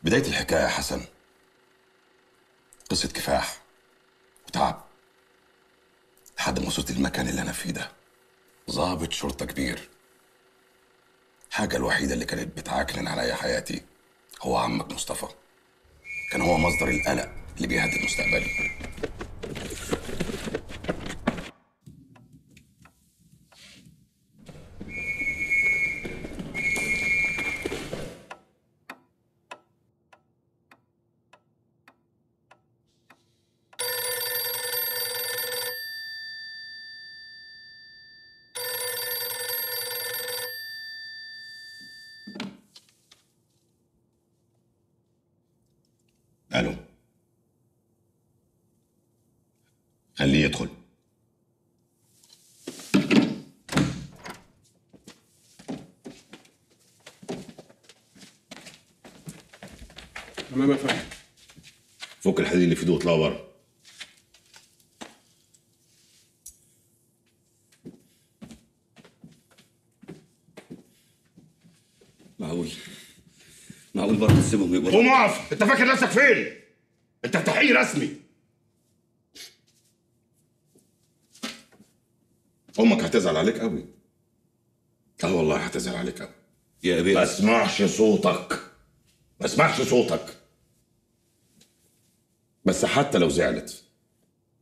بداية الحكاية يا حسن قصة كفاح وتعب لحد ما وصلت المكان اللي أنا فيه ده. ضابط شرطة كبير. الحاجة الوحيدة اللي كانت بتعكنن عليا حياتي هو عمك مصطفى. كان هو مصدر القلق اللي بيهدد مستقبلي. الو، خليه يدخل. تمام يا فندم. فك الحديد اللي في ايده واطلعوا بره. معقول برضه تسيبهم يبقوا؟ قوم اقف، انت فاكر نفسك فين؟ انت في تحقيق رسمي. امك هتزعل عليك قوي. اه والله هتزعل عليك قوي. يا ابي ما اسمعش صوتك، ما اسمعش صوتك. بس حتى لو زعلت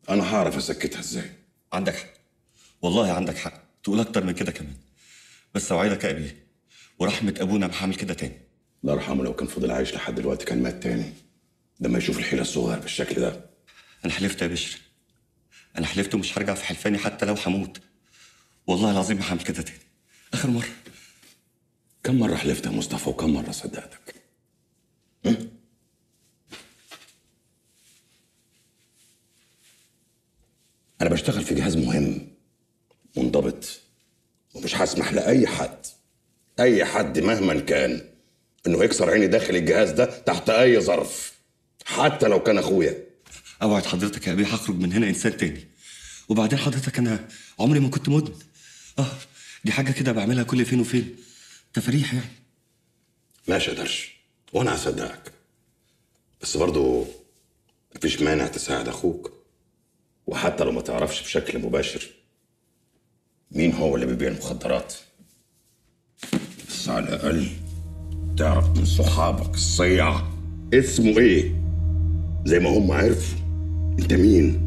انا هعرف اسكتها ازاي. عندك حق، والله عندك حق، تقول اكتر من كده كمان. بس اوعدك يا ابي ورحمه ابونا ما هعمل كده تاني. الله يرحمه لو كان فضل عايش لحد دلوقتي كان مات تاني لما يشوف الحيله الصغير بالشكل ده. انا حلفت يا بشر، انا حلفت ومش هرجع في حلفاني حتى لو هموت. والله العظيم ما هعمل كده تاني، اخر مره. كم مره حلفت يا مصطفى وكم مره صدقتك؟ انا بشتغل في جهاز مهم منضبط ومش هسمح لاي حد، اي حد مهما كان، انه يكسر عيني داخل الجهاز ده تحت اي ظرف، حتى لو كان اخويا. اوعد حضرتك يا ابي هخرج من هنا انسان تاني. وبعدين حضرتك انا عمري ما كنت مدمن. دي حاجه كده بعملها كل فين وفين، تفريح يعني. ماشي يا درش وانا هصدقك، بس برضو مفيش مانع تساعد اخوك، وحتى لو ما تعرفش بشكل مباشر مين هو اللي بيبيع المخدرات، بس على الاقل تعرف من صحابك الصيع اسمه ايه، زي ما هم عرفوا انت مين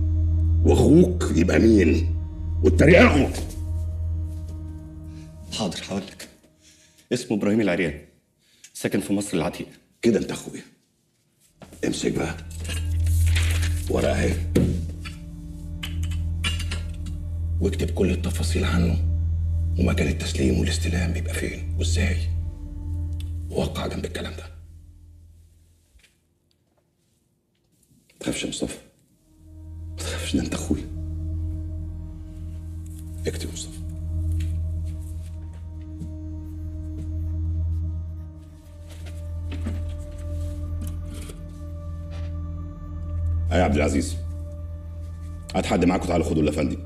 واخوك يبقى مين واتريقوا. حاضر هقول لك. اسمه ابراهيم العريان، ساكن في مصر العتيقه. كده انت اخويا. امسك بقى ورقه اهي واكتب كل التفاصيل عنه ومكان التسليم والاستلام بيبقى فين وازاي، ووقع جنب الكلام ده. ما تخافش يا مصطفى، ما تخافش، ده انت اخويا. اكتب يا مصطفى. يا عبد العزيز، هات حد معاك وتعالوا خدوا الافندي.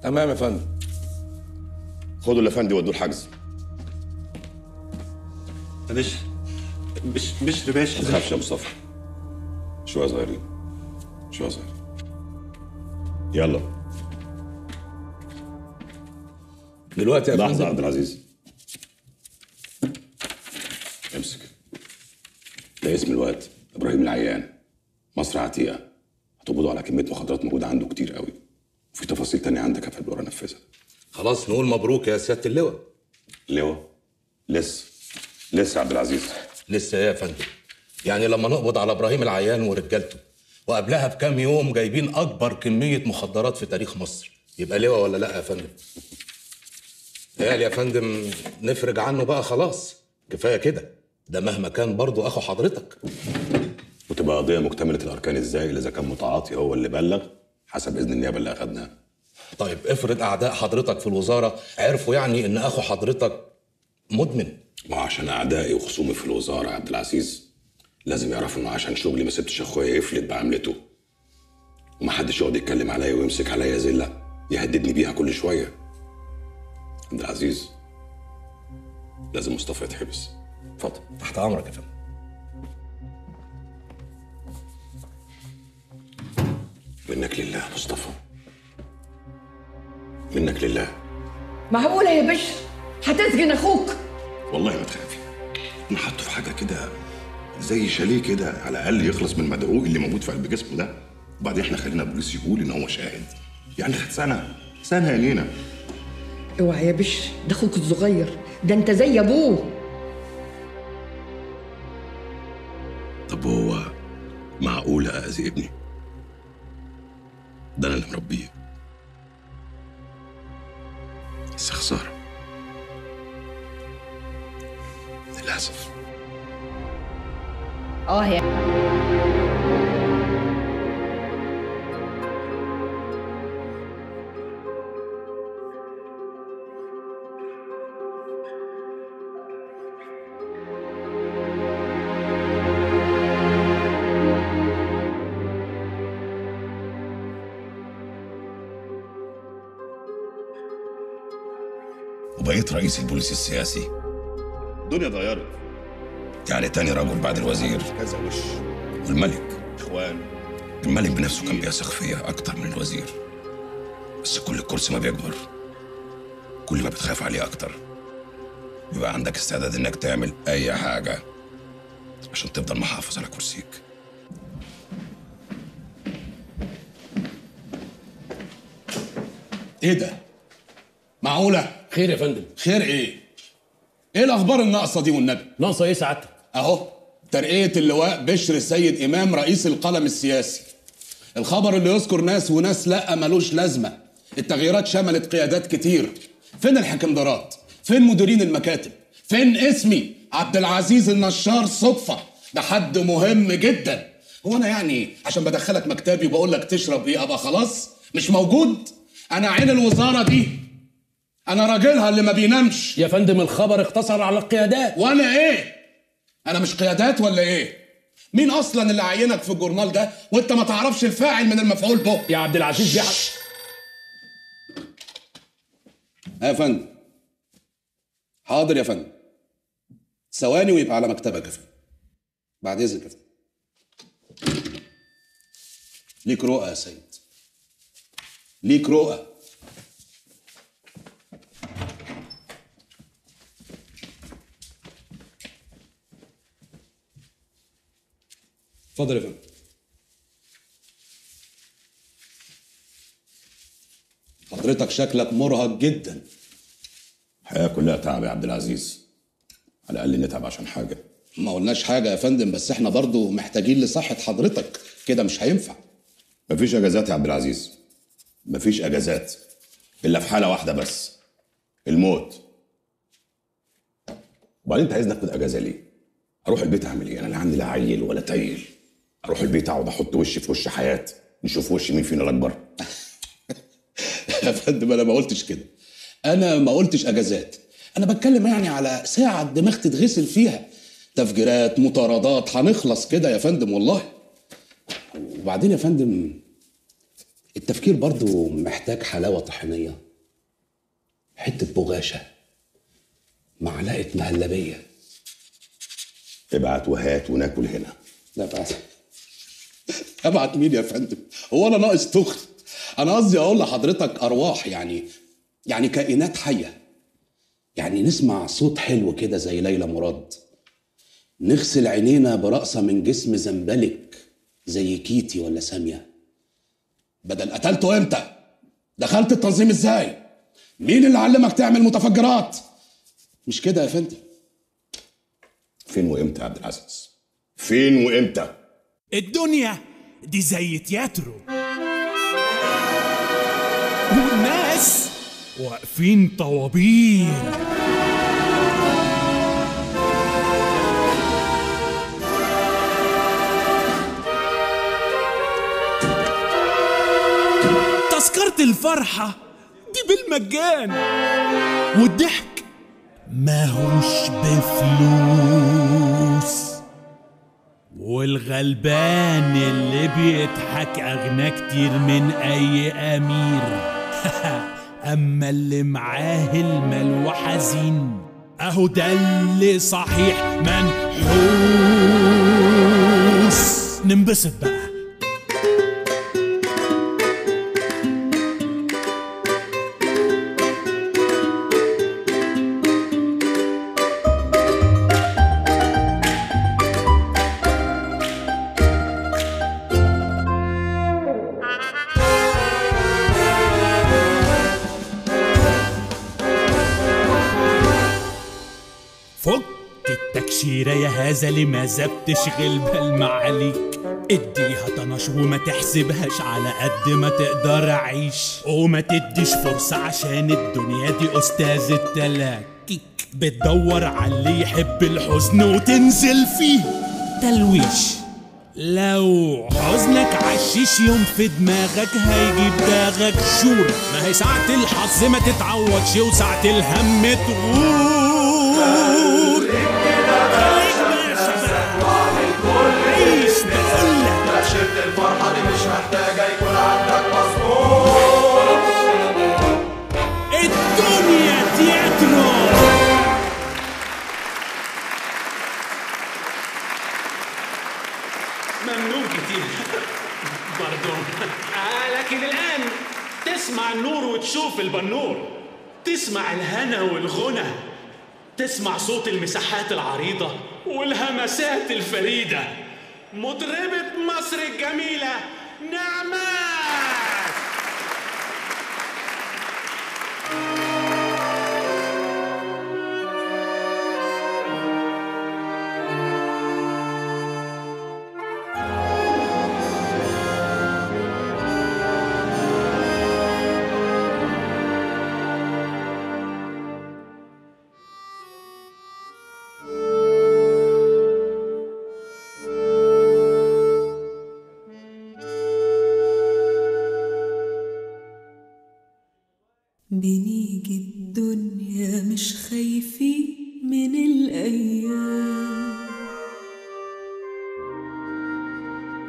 تمام يا فندم. خدوا الافندي ودوه الحجز. يا بشر باشا. ما تخافش يا مصطفى، شويه صغيرين، شويه صغيرين. يلا دلوقتي يا لحظه فندم. يا عبد العزيز، امسك. ده اسم الواد ابراهيم العيان، مصر عتيقه. هتقبضوا على كميه مخدرات موجوده عنده كتير قوي، وفي تفاصيل تانية عندك هفضل انفذها. خلاص نقول مبروك يا سياده اللواء. لواء؟ لسه يا عبد العزيز. لسه ايه يا فندم؟ يعني لما نقبض على ابراهيم العيان ورجالته وقبلها بكام يوم جايبين اكبر كميه مخدرات في تاريخ مصر، يبقى لواء ولا لا يا فندم؟ قال يا فندم نفرج عنه بقى خلاص، كفايه كده. ده مهما كان برضه اخو حضرتك. وتبقى قضيه مكتمله الاركان ازاي اذا كان متعاطي هو اللي بلغ حسب اذن النيابه اللي اخدناها؟ طيب افرض اعداء حضرتك في الوزاره عرفوا يعني ان اخو حضرتك مدمن. ما عشان اعدائي وخصومي في الوزاره يا عبد العزيز لازم يعرفوا انه عشان شغلي ما سبتش اخويا يفلت بعملته، ومحدش يقعد يتكلم عليا ويمسك عليا زله يهددني بيها كل شويه. عبد العزيز، لازم مصطفى يتحبس. اتفضل. تحت امرك يا فندم. منك لله يا مصطفى، منك لله. معقولة يا بشر هتسجن اخوك؟ والله ما تخافي، انا حاطه في حاجه كده زي شاليه كده، على الاقل يخلص من المدعوق اللي موجود في قلب جسمه ده. وبعدين احنا خلينا البوليس يقول ان هو شاهد، يعني خد سنه يا لينا. اوعى يا بشر، ده اخوك الصغير، ده انت زي ابوه. طب هو معقول اذي ابني؟ ده انا اللي مربيه. بس خساره للاسف. يا وبقيت رئيس البوليس السياسي. الدنيا اتغيرت، يعني تاني رجل بعد الوزير كذا وش. والملك اخوان، الملك بنفسه كان بيثق فيا اكتر من الوزير. بس كل الكرسي ما بيكبر، كل ما بتخاف عليه اكتر. بيبقى عندك استعداد انك تعمل اي حاجه عشان تفضل محافظ على كرسيك. ايه ده؟ معقولة؟ خير يا فندم. خير ايه؟ ايه الاخبار الناقصة دي والنبي؟ ناقصة ايه سعادتك؟ اهو ترقية اللواء بشر السيد امام رئيس القلم السياسي. الخبر اللي يذكر ناس وناس لا ملوش لازمة. التغييرات شملت قيادات كتير. فين الحكمدارات؟ فين مديرين المكاتب؟ فين اسمي عبد العزيز النشار صدفة؟ ده حد مهم جدا. هو انا يعني عشان بدخلك مكتبي وبقول لك تشرب ايه ابقى خلاص مش موجود؟ انا عين الوزارة دي، انا راجلها اللي ما بينامش. يا فندم الخبر اقتصر على القيادات. وانا ايه؟ انا مش قيادات ولا ايه؟ مين اصلا اللي عينك في الجورنال ده وانت ما تعرفش الفاعل من المفعول به؟ يا عبد العزيز دي يا فندم. حاضر يا فندم، ثواني ويبقى على مكتبك يا فندم. بعد اذنك يا فندم. ليك رؤى يا سيد، ليك رؤى. اتفضل يا فندم. حضرتك شكلك مرهق جدا. الحياه كلها تعب يا عبد العزيز، على الاقل نتعب عشان حاجه. ما قلناش حاجة يا فندم، بس احنا برضو محتاجين لصحة حضرتك، كده مش هينفع. مفيش اجازات يا عبد العزيز، مفيش اجازات الا في حاله واحده بس، الموت. وبعدين انت عايز ناخد اجازه ليه؟ اروح البيت اعمل ايه؟ انا لا عندي لا عيل ولا تايل. اروح البيت اقعد احط وشي في وش حياه، نشوف وش مين فينا الاكبر. يا فندم انا ما قلتش كده، انا ما قلتش اجازات، انا بتكلم يعني على ساعة الدماغ تتغسل فيها، تفجيرات مطاردات، هنخلص كده يا فندم والله. وبعدين يا فندم التفكير برضو محتاج حلاوة طحينية، حتة بغاشة، معلقة مهلبية. ابعت وهات وناكل هنا. لا بعد ابعت مين يا فندم؟ هو انا ناقص تخت؟ انا قصدي اقول لحضرتك ارواح، يعني كائنات حيه، يعني نسمع صوت حلو كده زي ليلى مراد، نغسل عينينا برقصه من جسم زنبلك زي كيتي ولا ساميه. بدل قتلته امتى؟ دخلت التنظيم ازاي؟ مين اللي علمك تعمل متفجرات؟ مش كده يا فندم؟ فين وامتى يا عبد العزيز؟ فين وامتى؟ الدنيا دي زي تياترو، والناس واقفين طوابير. تذكرة الفرحة دي بالمجان، والضحك ماهوش بفلوس، والغلبان اللي بيضحك أغنى كتير من أي أمير. اما اللي معاه المال وحزين اهو ده اللي صحيح منحوس. ننبسط بقى. فك التكشيرة يا هذا لماذا بتشغل بال معاليك؟ اديها طنش وما تحسبهاش على قد ما تقدر عيش، وما تديش فرصة عشان الدنيا دي أستاذ التلاكيك. بتدور على اللي يحب الحزن وتنزل فيه تلويش. لو حزنك عشيش يوم في دماغك هيجيب داغك شور. ما هي ساعة الحظ ما تتعوضش وساعة الهم تغور. شفت الفرحة دي مش محتاجة يكون عندك مصروف. الدنيا تياترو. ممنون كتير برضو. لكن الآن تسمع النور وتشوف البنور، تسمع الهنا والغنى، تسمع صوت المساحات العريضة والهمسات الفريدة. مطربة مصر الجميلة نعمات. بنيجي الدنيا مش خايفين من الأيام،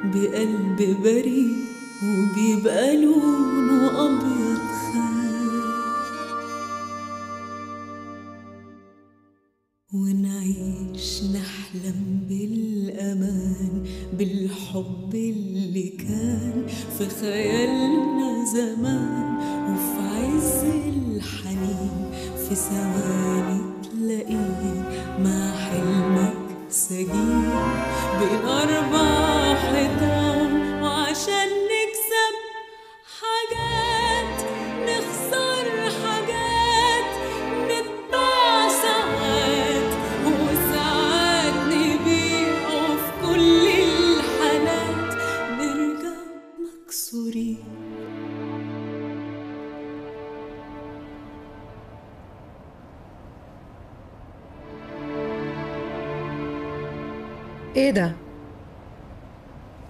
بقلب بريء وبيبقى لونه أبيض خام، ونعيش نحلم بالأمان بالحب اللي كان في خيالنا زمان. وفي عز الحنين في ثواني تلاقيه مع حلمك سجين بين 4 حيطان. وعشان نكسب حاجات نخسر حاجات، نتباع ساعات وساعات نبيع، وفي كل الحالات نرجع مكسورين. ايه ده؟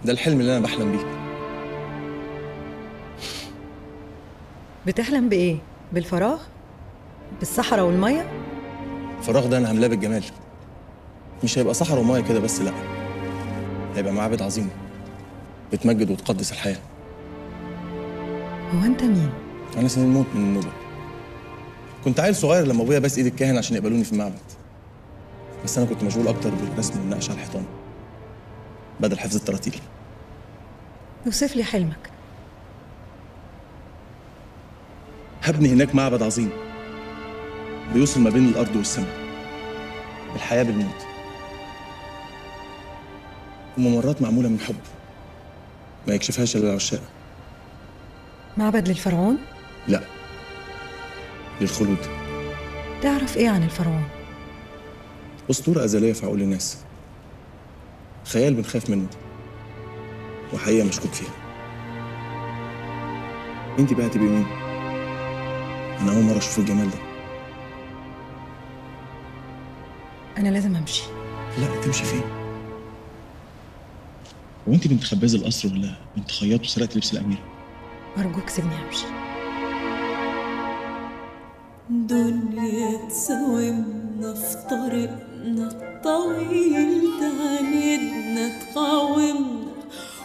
ده الحلم اللي انا بحلم بيه. بتحلم بايه؟ بالفراغ؟ بالصحراء والميه؟ الفراغ ده انا هملاه بالجمال. مش هيبقى صحراء وميه كده بس، لا، هيبقى معابد عظيمه بتمجد وتقدس الحياه. هو انت مين؟ انا سنين موت من النوبه. كنت عيل صغير لما ابويا بس ايد الكاهن عشان يقبلوني في المعبد، بس انا كنت مشغول اكتر بالرسم والنقش على الحيطان بدل حفظ التراتيل. اوصف لي حلمك. هبني هناك معبد عظيم بيوصل ما بين الارض والسماء، الحياه بالموت، وممرات معموله من حب ما يكشفهاش الا العشاق. معبد للفرعون؟ لا، للخلود. تعرف ايه عن الفرعون؟ اسطوره ازليه في عقول الناس، خيال بنخاف منه وحقيقه مشكوك فيها. انت بقى تبقي مين؟ انا اول مره اشوف الجمال ده. انا لازم امشي. لا، تمشي فين؟ هو انت بنت خباز القصر ولا بنت خياط وسرقت لبس الاميره؟ ارجوك سيبني امشي. دنيا تساومنا في طريقنا الطويل، تعاندنا تقاومنا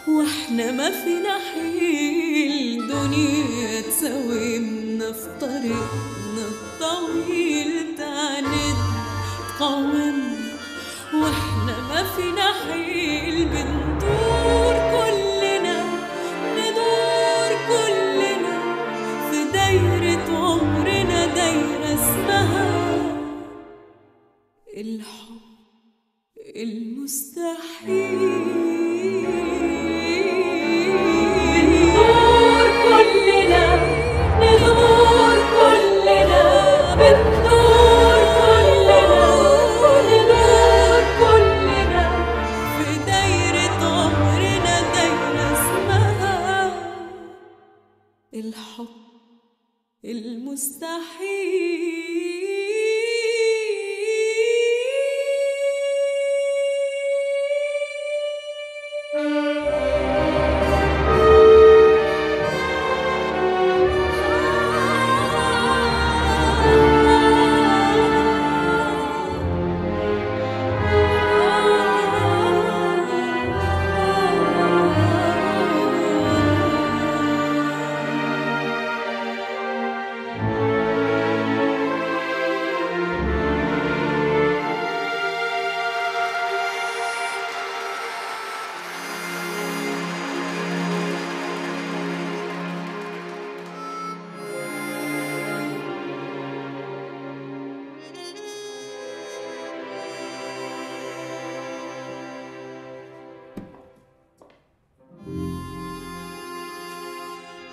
واحنا ما فينا حيل. الدنيا تساومنا في طريقنا الطويل، تعاند تقاومنا واحنا ما فينا حيل، بندور كلنا ندور كلنا في دايرة عمرنا، دايرة اسمها الحب المستحيل. ندور كلنا ندور كلنا بندور كلنا ندور كلنا في دايرة عمرنا، دايرة اسمها الحب المستحيل.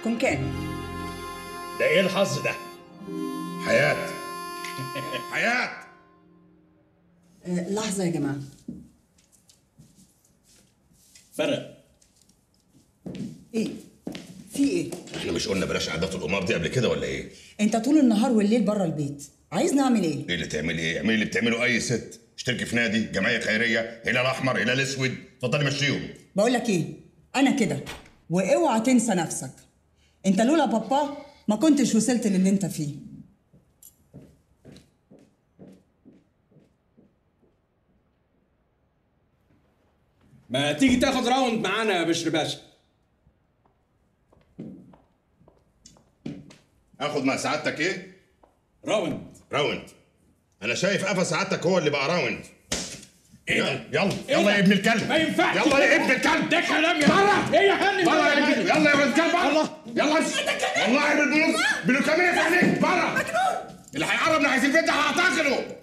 كن كان ده ايه الحظ ده؟ حياة حياة. لحظة يا جماعة. فرق ايه؟ في ايه؟ احنا مش قلنا بلاش عادات القمار دي قبل كده ولا ايه؟ انت طول النهار والليل بره البيت، عايز نعمل ايه؟ ايه اللي تعملي ايه؟ اعملي اللي بتعمله اي ست، اشتركي في نادي، جمعية خيرية، هلال احمر، هلال اسود، اتفضلي مشيهم. بقول لك ايه؟ انا كده، واوعى تنسى نفسك. انت لولا بابا ما كنتش وصلت للي انت فيه. ما تيجي تاخد راوند معانا يا بشر باشا؟ اخد مع سعادتك ايه؟ راوند. راوند. انا شايف قفا سعادتك هو اللي بقى راوند. ايه يلا ده؟ يلا إيه يلا ده؟ يا ابن الكلب. ما ينفعش. يلا يا ابن الكلب. ده كلام يا بره. ايه يا هاني؟ بره يا ابن، يلا يا ابن الكلب بره. الله. يلا والله بالكاميرا في عينيك بره. اللي هيقرب ناحية البيت ده هعتقله.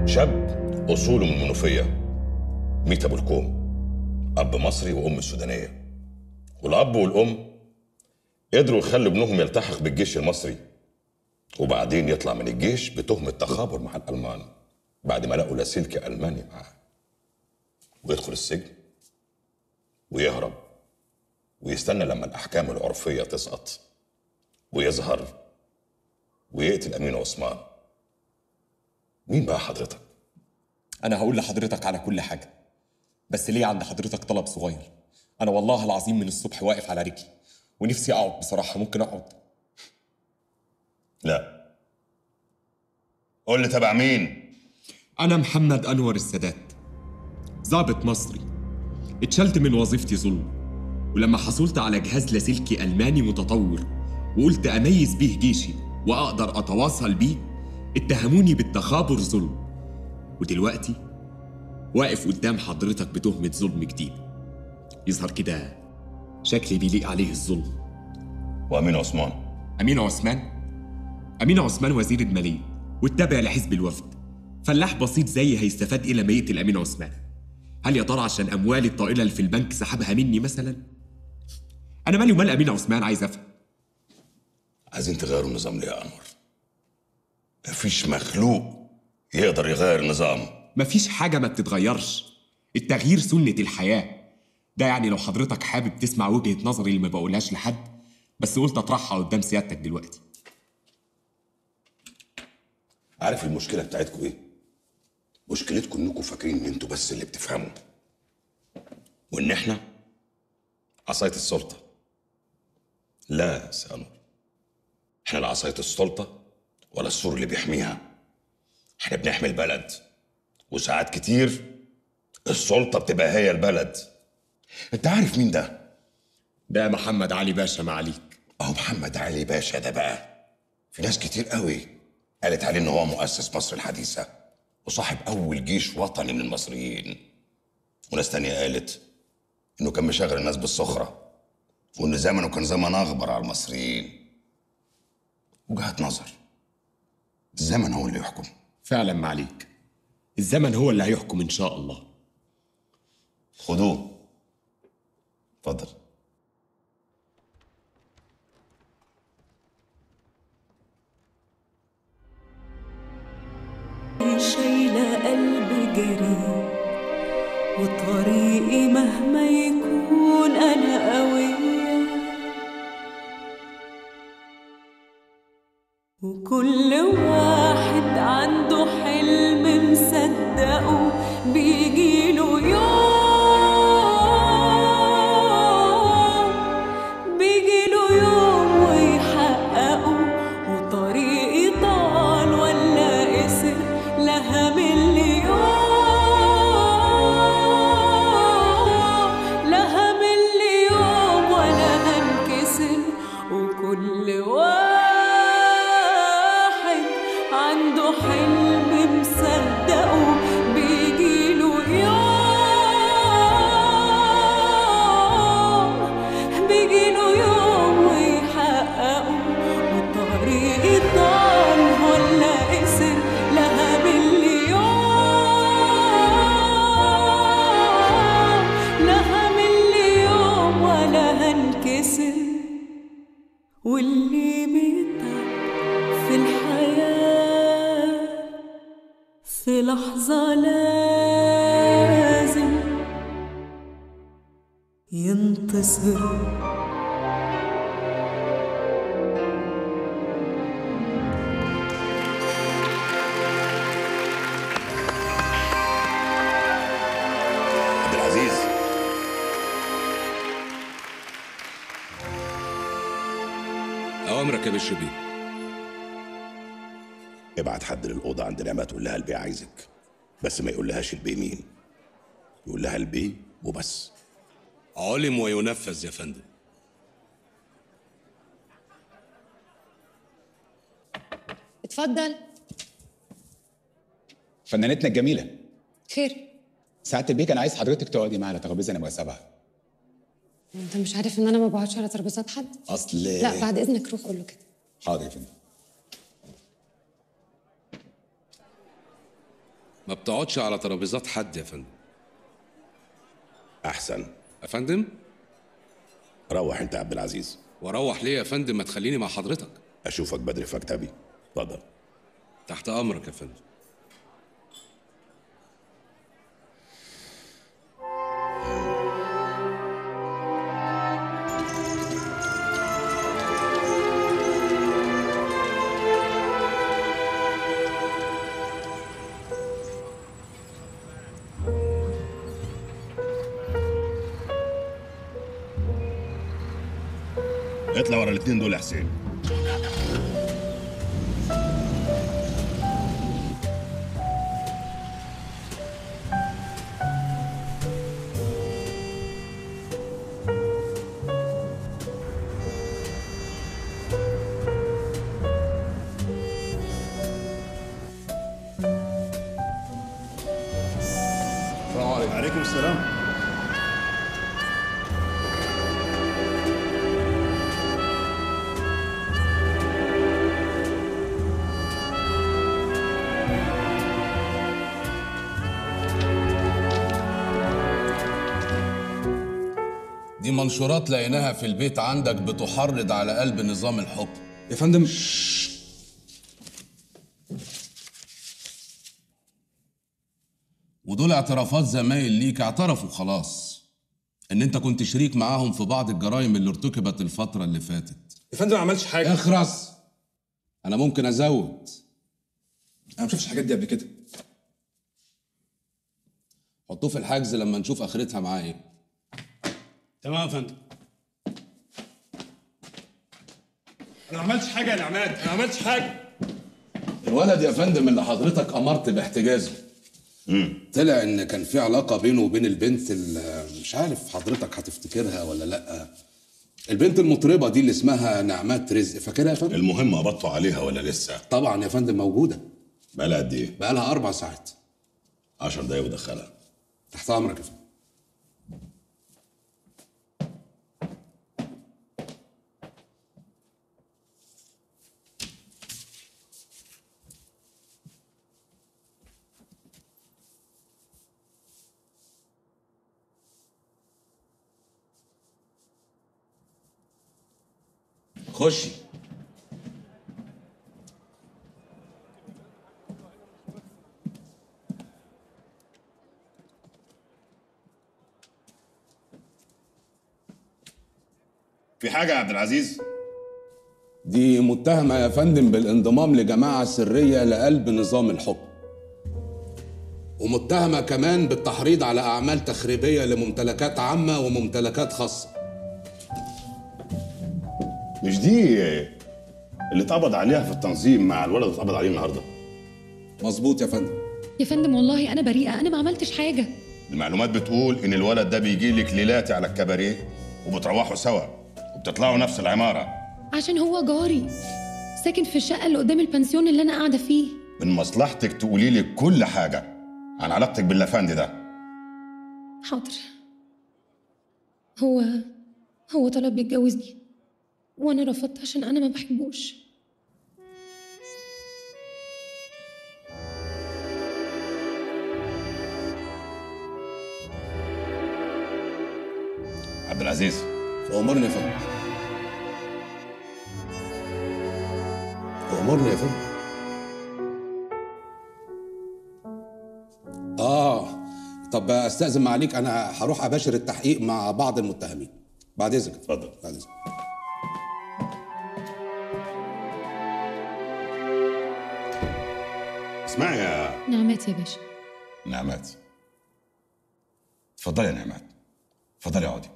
شاب أصوله من المنوفية، ميت أبو الكوم، أب مصري وأم سودانية. والأب والأم قدروا يخلوا ابنهم يلتحق بالجيش المصري، وبعدين يطلع من الجيش بتهمة تخابر مع الألمان بعد ما لقوا لاسلكي ألماني معاه، ويدخل السجن ويهرب ويستنى لما الأحكام العرفية تسقط ويظهر ويقتل أمين عثمان. مين بقى حضرتك؟ أنا هقول لحضرتك على كل حاجة، بس ليه عند حضرتك طلب صغير. أنا والله العظيم من الصبح واقف على رجلي ونفسي أقعد بصراحة. ممكن أقعد؟ لا. قول لي تبع مين؟ أنا محمد أنور السادات، ضابط مصري، اتشلت من وظيفتي ظلم، ولما حصلت على جهاز لاسلكي ألماني متطور وقلت أميز بيه جيشي وأقدر أتواصل بيه، اتهموني بالتخابر ظلم، ودلوقتي واقف قدام حضرتك بتهمة ظلم جديد. يظهر كده شكلي بيليق عليه الظلم. وأمين عثمان؟ أمين عثمان وزير المالية والتابع لحزب الوفد، فلاح بسيط زيي هيستفاد إيه لما يقتل أمين عثمان؟ هل يا ترى عشان أموالي الطائلة اللي في البنك سحبها مني مثلا؟ أنا مالي ومال أمين عثمان؟ عايز أفهم. عايزين تغيروا النظام ليه يا أنور؟ مفيش مخلوق يقدر يغير النظام. مفيش حاجة ما بتتغيرش، التغيير سنة الحياة. ده يعني لو حضرتك حابب تسمع وجهة نظري اللي ما بقولهاش لحد، بس قلت اطرحها قدام سيادتك دلوقتي. عارف المشكله بتاعتكم ايه؟ مشكلتكم انكم فاكرين ان انتوا بس اللي بتفهموا، وان احنا عصايه السلطه. لا يا سانور، احنا لا عصايه السلطه ولا السور اللي بيحميها. احنا بنحمي البلد، وساعات كتير السلطه بتبقى هي البلد. انت عارف مين ده؟ ده محمد علي باشا معاليك. اهو محمد علي باشا ده بقى في ناس كتير قوي قالت عليه ان هو مؤسس مصر الحديثه وصاحب اول جيش وطني من المصريين، وناس تانية قالت انه كان مشغل الناس بالسخره، وان زمنه كان زمن اغبر على المصريين. وجهات نظر، الزمن هو اللي يحكم. فعلا معاليك، الزمن هو اللي هيحكم ان شاء الله. خدوه، اتفضل. شايلة قلبي جري، وطريقي مهما يكون أنا قوية، وكل واحد عنده حلم مصدقه بيجيله يوم، بيجيله يوم ويحققه. وطريقي طال ولا قصر لها مليون، لها مليون ولا هنكسر. وكل واحد عنده حلم مصدقه بيجيله يوم، بيجيله يوم ويحققه. وطريقي طال ولا قصر لها مليون، لها مليون ولا هنكسر. واللي بيتعب في الحياة في لحظة لازم ينتصر. عبد العزيز، أوامرك يا باشا بيه. ابعت حد للأوضة عند نعمة تقول لها البيه عايزك، بس ما يقولهاش البيه مين، يقول لها البيه وبس. علم وينفذ يا فندم. اتفضل. فنانتنا الجميلة، خير؟ سعادة البيه كان عايز حضرتك تقعدي معاه على ترابيزة نمرة 7. انت مش عارف ان انا ما بقعدش على ترابيزات حد؟ أصل لا بعد اذنك روح قول له كده. حاضر يا فندم. ما بتقعدش على ترابيزات حد يا فندم. أحسن يا فندم. روح أنت يا عبد العزيز. واروح ليه يا فندم؟ ما تخليني مع حضرتك. أشوفك بدري في مكتبي. اتفضل. تحت أمرك يا فندم. اطلع ورا الاثنين دول يا حسين. السلام عليكم. وعليكم السلام. دي منشورات لقيناها في البيت عندك بتحرض على قلب نظام الحكم. يا فندم ودول اعترافات زمايل ليك اعترفوا خلاص ان انت كنت شريك معاهم في بعض الجرائم اللي ارتكبت الفترة اللي فاتت. يا فندم ما عملش حاجه. اخرس. انا ممكن ازود. انا ما شفتش الحاجات دي قبل كده. حطوه في الحجز لما نشوف اخرتها معاه ايه. تمام يا فندم. انا ما عملتش حاجه يا نعمات، انا ما عملتش حاجه. الولد يا فندم اللي حضرتك امرت باحتجازه طلع ان كان في علاقه بينه وبين البنت اللي مش عارف حضرتك هتفتكرها ولا لا. البنت المطربه دي اللي اسمها نعمات رزق، فاكرها يا فندم؟ المهم قبضتوا عليها ولا لسه؟ طبعا يا فندم موجوده. بقالها قد ايه؟ بقالها 4 ساعات. 10 دقايق ودخلها. تحت امرك يا فندم. خشي. في حاجة يا عبد العزيز؟ دي متهمة يا فندم بالانضمام لجماعة سرية لقلب نظام الحكم، ومتهمة كمان بالتحريض على أعمال تخريبية لممتلكات عامة وممتلكات خاصة. مش دي اللي اتقبض عليها في التنظيم مع الولد اللي اتقبض عليه النهارده؟ مظبوط يا فندم. يا فندم والله انا بريئه، انا ما عملتش حاجه. المعلومات بتقول ان الولد ده بيجي لك ليلاتي على الكباريه وبتروحوا سوا وبتطلعوا نفس العماره. عشان هو جاري ساكن في الشقه اللي قدام البنسيون اللي انا قاعده فيه. من مصلحتك تقولي لي كل حاجه عن علاقتك باللافندي ده. حاضر. هو طلب يتجوزني وانا رفضت عشان انا ما بحبوش. عبد العزيز أمرني يا فندم. أمرني يا فندم. طب استأذن معاليك، أنا هروح أباشر التحقيق مع بعض المتهمين. بعد إذنك. اتفضل. بعد إذنك. اسمعي يا نعمات يا باشا. نعمات. اتفضلي يا نعمات، اتفضلي اقعدي.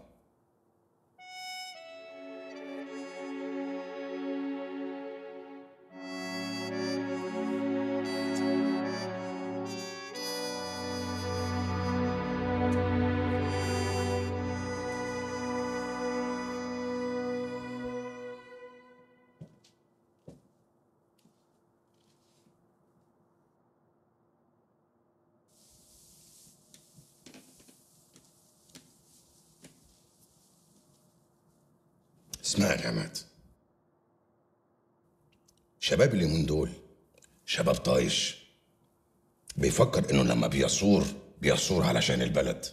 اسمعي يا نعمات، شباب اليومين دول شباب طايش، بيفكر انه لما بيثور علشان البلد،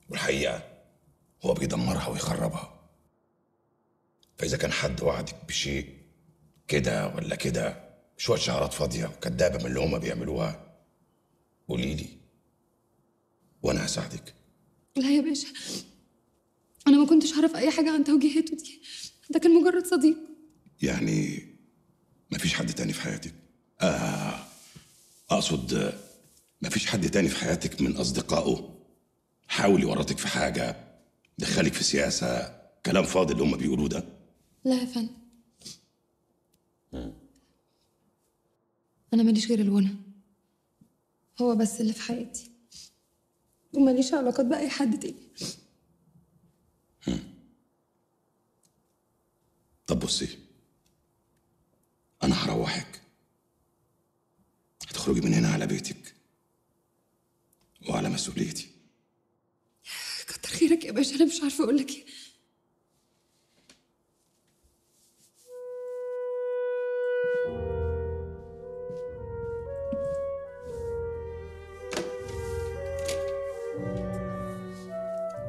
والحقيقه هو بيدمرها ويخربها. فاذا كان حد وعدك بشيء كده ولا كده، شويه شعارات فاضيه وكدابه من اللي هما بيعملوها، قولي لي وانا هساعدك. لا يا باشا، انا ما كنتش اعرف اي حاجه عن توجيهاته دي، ده كان مجرد صديق. يعني مفيش حد تاني في حياتك؟ اقصد مفيش حد تاني في حياتك من اصدقائه حاول يورطك في حاجه، دخلك في سياسه، كلام فاضي اللي هم بيقولوه ده؟ لا يا فندم، انا ماليش غير الغنى، هو بس اللي في حياتي، وماليش علاقات باي حد تاني. طب بصي، انا هروحك، هتخرجي من هنا على بيتك وعلى مسؤوليتي. كتر خيرك يا باشا، انا مش عارفه اقول لك ايه.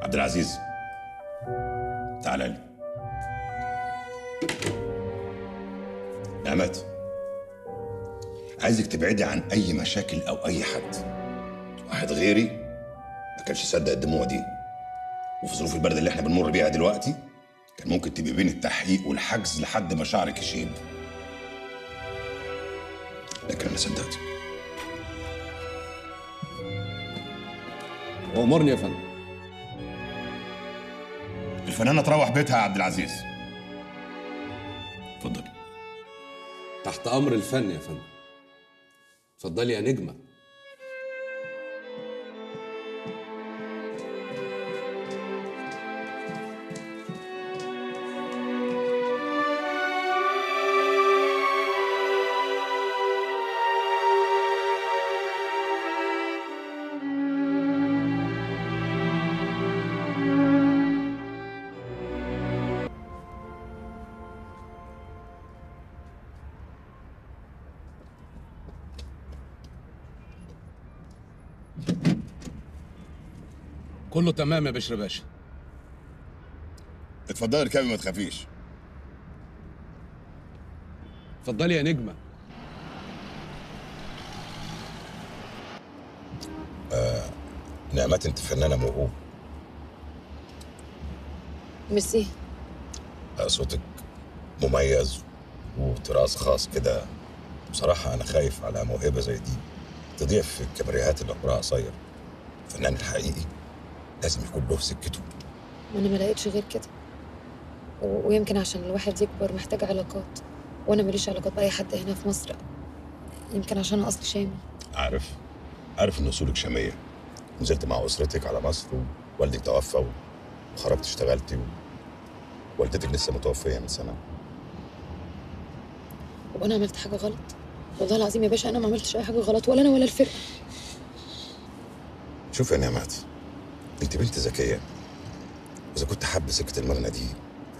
عبد العزيز تعال لي. نعمات، عايزك تبعدي عن اي مشاكل او اي حد، واحد غيري ما كانش يصدق الدموع دي، وفي ظروف البرد اللي احنا بنمر بيها دلوقتي كان ممكن تبقي بين التحقيق والحجز لحد ما شعرك يشيب. لكن انا صدقتك. وامرني يا فندم. الفنانه تروح بيتها يا عبد العزيز. اتفضل. تحت امر الفن يا فندم. اتفضلي يا نجمه. كله تمام يا بشر باشا. اتفضلي اركبي ما تخافيش. اتفضلي يا نجمه. نعمات انت فنانه موهوب. ميرسي. صوتك مميز وتراث خاص كده. بصراحه انا خايف على موهبه زي دي تضيع في الكباريهات اللي عمرها قصير. الفنان الحقيقي لازم يكون له سكته. وانا ما لقيتش غير كده، ويمكن عشان الواحد يكبر محتاج علاقات، وانا ماليش علاقات باي حد هنا في مصر. يمكن عشان انا اصلي شامي. عارف ان اصولك شاميه. نزلت مع اسرتك على مصر ووالدك توفى وخرجت اشتغلتي ووالدتك لسه متوفيه من سنه. وانا عملت حاجه غلط؟ والله العظيم يا باشا انا ما عملتش اي حاجه غلط، ولا انا ولا الفرقه. شوف يا نعمات، انت بنت ذكيه، واذا كنت حابه سكه المغنى دي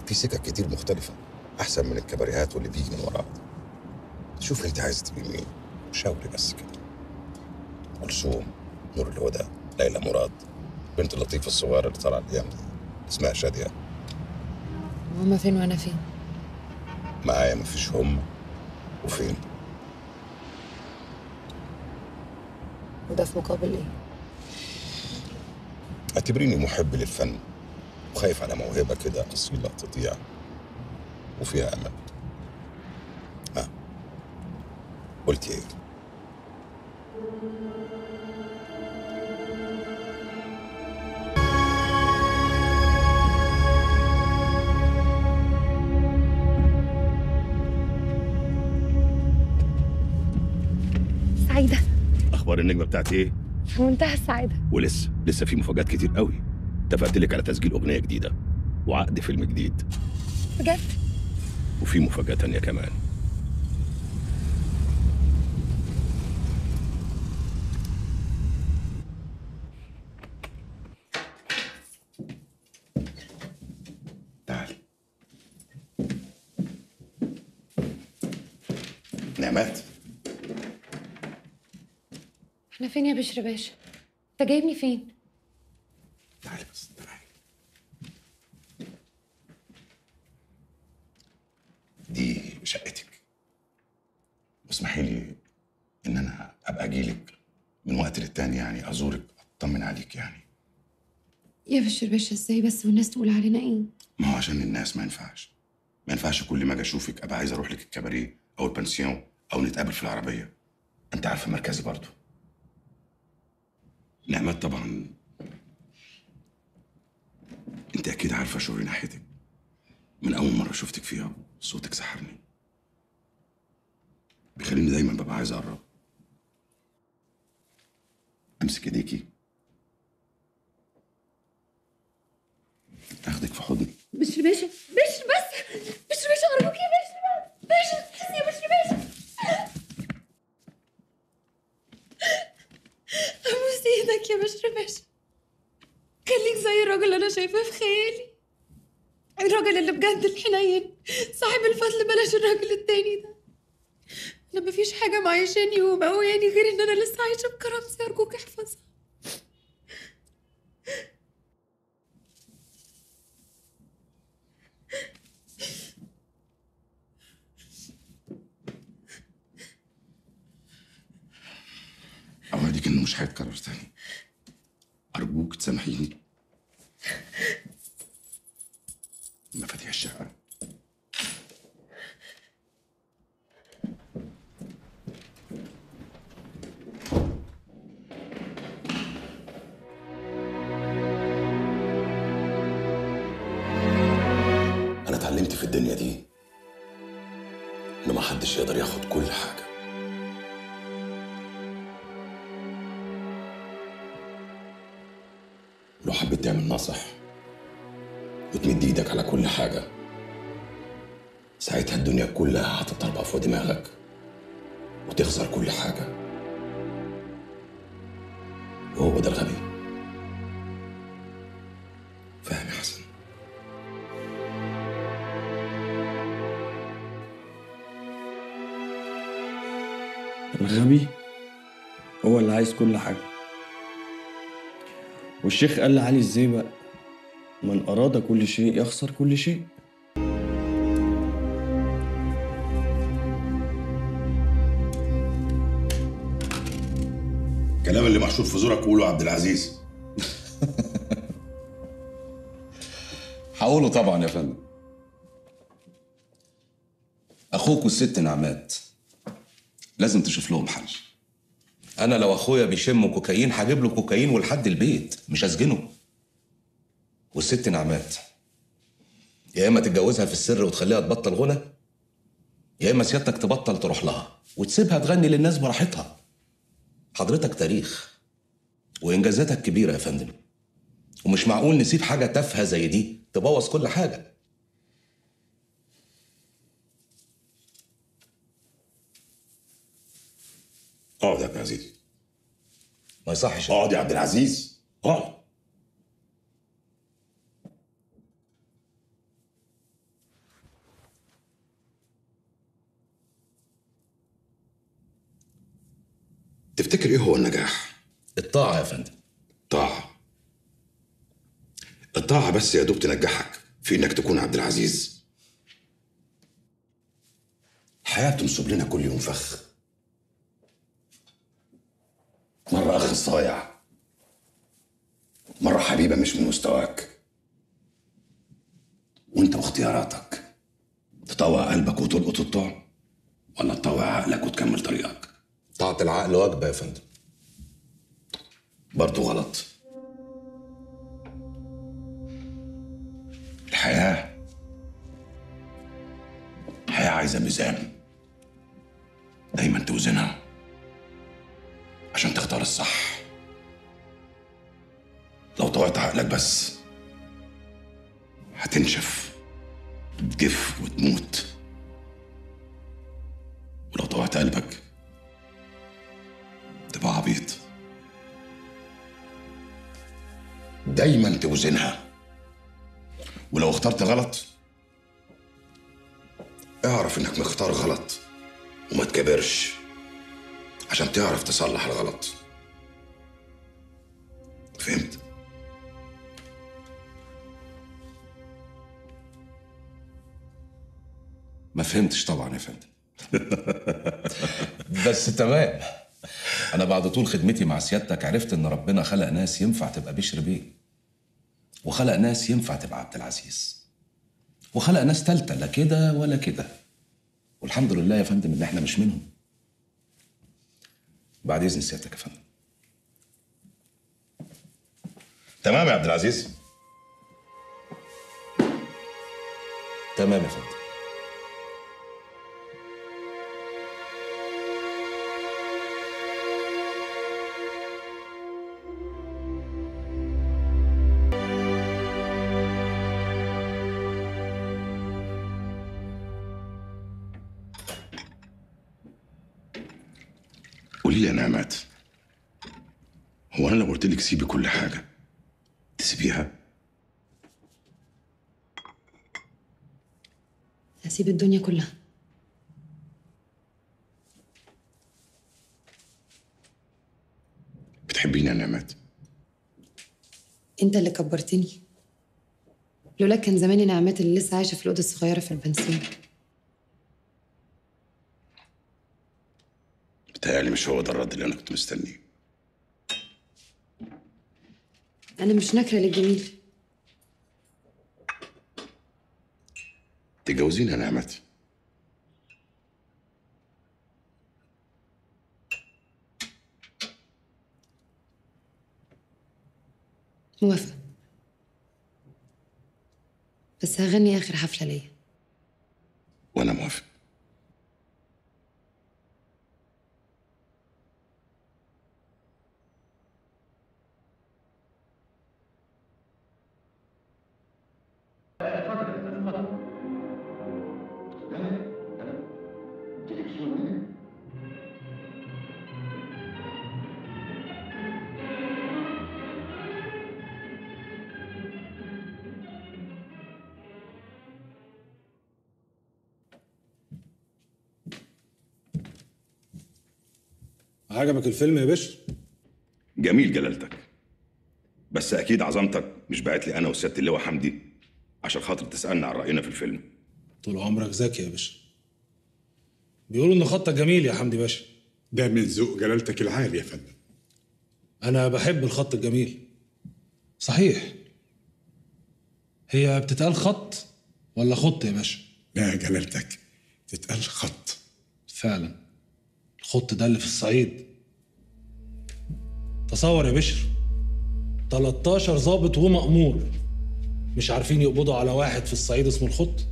في سكك كتير مختلفه احسن من الكباريهات واللي بيجي من وراها. شوف انت عايزه تبقي مين وشاوري بس كده. كلثوم، نور الهدى، ليلى مراد، بنت اللطيفه الصغيره اللي طالعه الايام دي اسمها شاديه. هما فين وانا فين؟ معايا مفيش هم وفين. وده في مقابل ايه؟ اعتبريني محب للفن وخايف على موهبه كده اصيله تضيع وفيها امل. قلتي ايه؟ سعيده. اخبار النجمه بتاعتي ايه؟ في منتهى السعاده. ولسه في مفاجآت كتير قوي. اتفقت لك على تسجيل اغنيه جديده وعقد فيلم جديد. بجد؟ وفي مفاجاه تانيه كمان. تعالي. نعمات، احنا فين يا بشر باشا؟ انت جايبني فين؟ تعالي بس تعالي. دي شقتك، واسمحي لي ان انا ابقى اجيلك من وقت للتاني، يعني ازورك اطمن عليك يعني. يا بشر باشا ازاي بس والناس تقول علينا ايه؟ ما هو عشان الناس ما ينفعش كل ما اجي اشوفك ابقى عايز اروح لك الكباريه او البنسيون او نتقابل في العربيه. انت عارفه مركزي برضو. نعمات طبعا انت اكيد عارفه شعوري ناحيتك. من اول مره شفتك فيها صوتك سحرني، بيخليني دايما ببقى عايز اقرب، امسك ايديكي، اخدك في حضني. بشر باشا، بشر بس، بشر باشا ارجوك يا بشر، باشا بس يا بشر باشا. ابوس ايدك يا بشر باشا، خليك زي الراجل اللي انا شايفاه في خيالي، الراجل اللي بجد الحنين صاحب الفضل، بلاش الراجل التاني ده. انا مفيش حاجه معيشاني ومقوياني غير ان انا لسه عايشه بكرامتي، ارجوك احفظها. اوعدك ان انه مش هيتكرر تاني. ارجوك تسامحيني. مفاتيح الشقه. انا اتعلمت في الدنيا دي ان محدش يقدر ياخد كل حاجه. لو حبيت تعمل ناصح وتمد ايدك على كل حاجة، ساعتها الدنيا كلها هتطربق فوق دماغك وتخسر كل حاجة. وهو ده الغبي. فاهم يا حسن؟ الغبي هو اللي عايز كل حاجة. والشيخ قال لعلي ازاي بقى؟ من أراد كل شيء يخسر كل شيء. الكلام اللي محشور في زورك قوله يا عبد العزيز. هقوله طبعا يا فندم. اخوك والست نعمات لازم تشوف لهم حل. انا لو اخويا بيشم كوكايين هجيب له كوكايين ولحد البيت، مش هسجنه. والست نعمات يا اما تتجوزها في السر وتخليها تبطل غنى، يا اما سيادتك تبطل تروح لها وتسيبها تغني للناس براحتها. حضرتك تاريخ وانجازاتك كبيره يا فندم، ومش معقول نسيب حاجه تافهه زي دي تبوظ كل حاجه. اقعد يا عبد العزيز. ما يصحش. اقعد يا عبد العزيز، اقعد. تفتكر ايه هو النجاح؟ الطاعة يا فندم. الطاعة بس يا دوب تنجحك في انك تكون عبد العزيز. الحياة بتنصب لنا كل يوم فخ. مرة أخ صايع، مرة حبيبة مش من مستواك. وانت واختياراتك تطوع قلبك وتلقط الطعم، ولا تطوع عقلك وتكمل طريقك؟ طاعة العقل واجبة يا فندم. برضه غلط. الحياة عايزة ميزان، دايما توزنها عشان تختار الصح. لو طوعت عقلك بس هتنشف وتجف وتموت، ولو طوعت قلبك تبقى عبيط. دايما توزنها، ولو اخترت غلط اعرف انك مختار غلط وما تكبرش عشان تعرف تصلح الغلط. فهمت؟ ما فهمتش طبعا يا فندم. بس تمام. انا بعد طول خدمتي مع سيادتك عرفت ان ربنا خلق ناس ينفع تبقى بشر بيه، وخلق ناس ينفع تبقى عبد العزيز، وخلق ناس تالتة لا كده ولا كده. والحمد لله يا فندم ان احنا مش منهم. بعد اذن سيادتك يا فندم. تمام يا عبد العزيز. تمام يا فندم. قولي لي يا نعمات، هو انا لو قلت لك سيبي كل حاجه تسيبيها؟ هسيب الدنيا كلها. بتحبيني يا نعمات؟ انت اللي كبرتني. لولاك كان زماني نعمات اللي لسه عايشه في الاوضه الصغيره في البنسيون. بتهيألي مش هو ده الرد اللي انا كنت مستنيه. انا مش ناكره للجميل. تتجوزيني يا نعمتي؟ موافقه، بس هغني اخر حفله ليا. وانا موافق. عجبك الفيلم يا باشا؟ جميل جلالتك، بس اكيد عظمتك مش بعت لي انا وسياده اللواء حمدي عشان خاطر تسالنا عن راينا في الفيلم. طول عمرك ذكي يا باشا. بيقولوا ان خطك جميل يا حمدي باشا. ده من ذوق جلالتك العالي يا فندم. انا بحب الخط الجميل. صحيح، هي بتتقال خط ولا خط يا باشا؟ لا يا جلالتك، تتقال خط. فعلا الخط ده اللي في الصعيد. تصور يا بشر، 13 ضابط ومأمور مش عارفين يقبضوا على واحد في الصعيد اسمه الخط،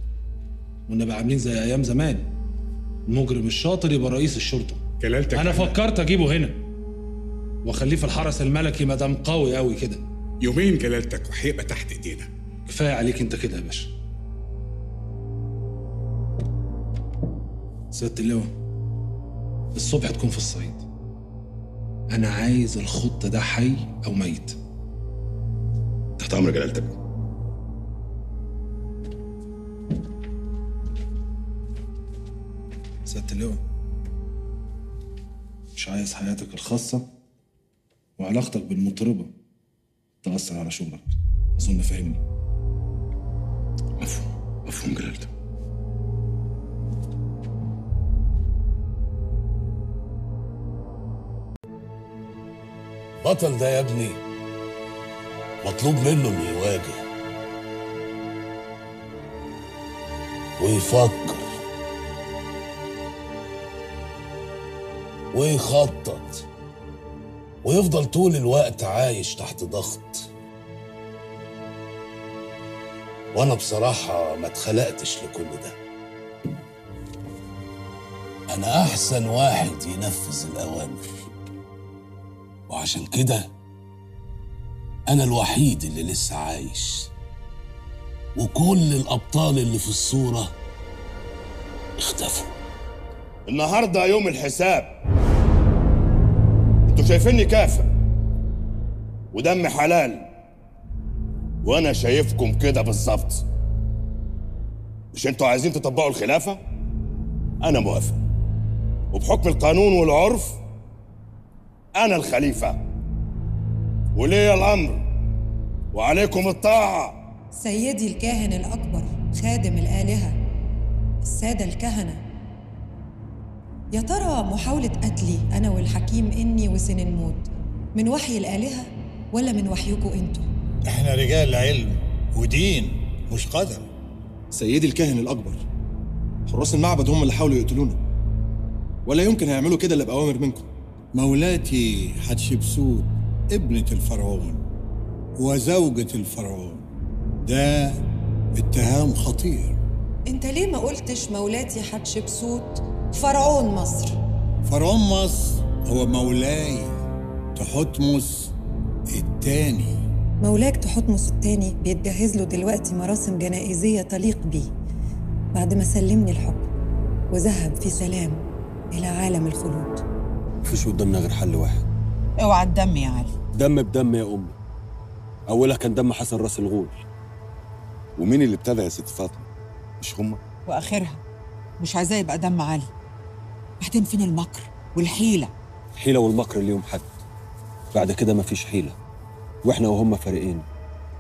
ونبقى عاملين زي ايام زمان، المجرم الشاطر يبقى رئيس الشرطه. جلالتك انا فكرت اجيبه هنا واخليه في الحرس الملكي ما دام قوي قوي كده. يومين جلالتك وهيبقى تحت ايدينا. كفايه عليك انت كده يا باشا. سيادة اللواء، الصبح تكون في الصعيد. انا عايز الخط ده حي او ميت. تحت امر جلالتك. سيادة اللواء، مش عايز حياتك الخاصة وعلاقتك بالمطربة تأثر على شغلك. أظن فاهمني. مفهوم جلالتك. بطل ده يا ابني مطلوب منه انه يواجه ويفكر ويخطط ويفضل طول الوقت عايش تحت ضغط. وانا بصراحة ما اتخلقتش لكل ده. انا احسن واحد ينفذ الاوامر، وعشان كده انا الوحيد اللي لسه عايش، وكل الابطال اللي في الصورة اختفوا. النهارده يوم الحساب. انتوا شايفيني كافر ودم حلال، وانا شايفكم كده بالظبط. مش انتوا عايزين تطبقوا الخلافة؟ انا موافق، وبحكم القانون والعرف انا الخليفة ولي الامر وعليكم الطاعة. سيدي الكاهن الأكبر خادم الآلهة، السادة الكهنة، يا ترى محاولة قتلي أنا والحكيم إني وسننمود من وحي الآلهة ولا من وحيكم أنتوا؟ احنا رجال علم ودين مش قدر. سيدي الكاهن الأكبر، حراس المعبد هم اللي حاولوا يقتلونا، ولا يمكن هيعملوا كده إلا بأوامر منكم. مولاتي حتشبسوت ابنة الفرعون وزوجة الفرعون، ده اتهام خطير. أنت ليه ما قلتش مولاتي حتشبسوت فرعون مصر؟ فرعون مصر هو مولاي تحتمس الثاني. مولاك تحتمس الثاني بيتجهز له دلوقتي مراسم جنائزية تليق بيه بعد ما سلمني الحكم وذهب في سلام إلى عالم الخلود. مفيش قدامنا غير حل واحد. اوعى الدم يا علي. دم بدم يا أمي. أولها كان دم حسن راس الغول. ومين اللي ابتدى يا ست فاطمة؟ مش هما؟ واخرها مش عايزاه يبقى دم علي. بعدين فين المكر والحيلة؟ الحيلة والمكر اليوم حد، بعد كده مفيش حيلة، واحنا وهم فارقين.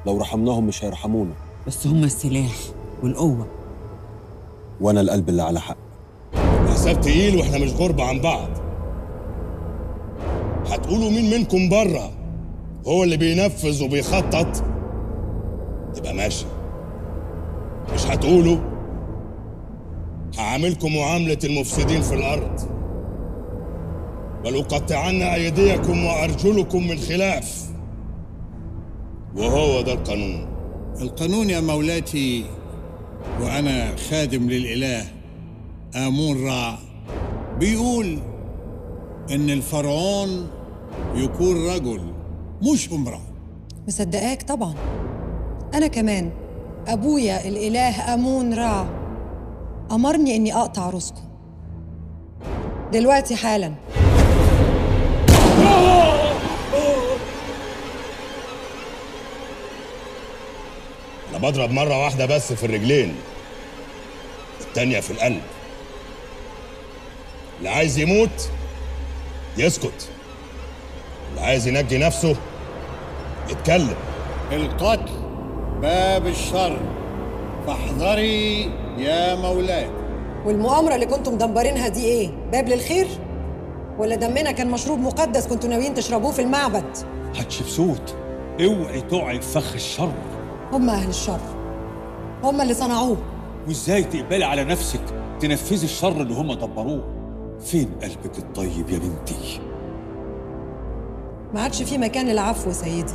لو رحمناهم مش هيرحمونا. بس هم السلاح والقوة، وانا القلب اللي على حق. الحساب تقيل واحنا مش غربة عن بعض. هتقولوا مين منكم بره هو اللي بينفذ وبيخطط تبقى ماشي. مش هتقولوا هعاملكم معاملة المفسدين في الأرض، ولأقطعن أيديكم وأرجلكم من خلاف، وهو ده القانون. القانون يا مولاتي، وأنا خادم للإله آمون رع، بيقول إن الفرعون يكون رجل مش امرأة. مصدقاك طبعا. أنا كمان أبويا الإله آمون رع أمرني إني أقطع راسكم دلوقتي حالا. أنا بضرب مرة واحدة بس في الرجلين، التانية في القلب. اللي عايز يموت يسكت، اللي عايز ينجي نفسه يتكلم. القتل باب الشر، فاحذري يا مولاي. والمؤامرة اللي كنتم مدبرينها دي إيه؟ باب للخير؟ ولا دمنا كان مشروب مقدس كنتوا ناويين تشربوه في المعبد؟ حتشبسوت، اوعي تقعي في فخ الشر. هم أهل الشر، هم اللي صنعوه. وازاي تقبلي على نفسك تنفذي الشر اللي هم دبروه؟ فين قلبك الطيب يا بنتي؟ ما عادش في مكان للعفو يا سيدي.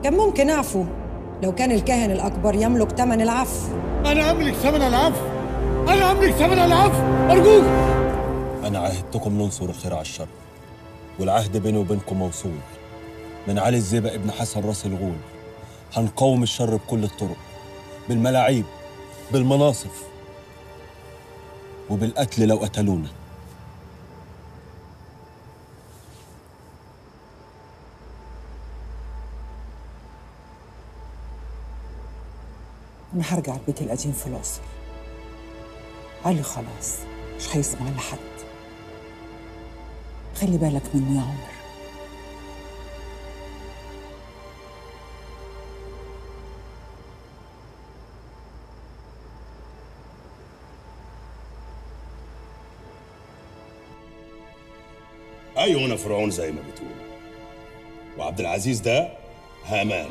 كان ممكن أعفو لو كان الكاهن الأكبر يملك ثمن العفو. أنا أملك ثمن العفو، أنا أملك ثمن العفو، أرجوك. أنا عاهدتكم ننصر الخير على الشر، والعهد بيني وبينكم موصول. من علي الزيبق ابن حسن راس الغول هنقاوم الشر بكل الطرق، بالملاعيب، بالمناصف، وبالقتل لو قتلونا. أنا هرجع البيت القديم في الأقصر. علي خلاص مش هيسمع لحد. خلي بالك منه يا عمر. أيوة أنا فرعون زي ما بتقول، وعبد العزيز ده هامان.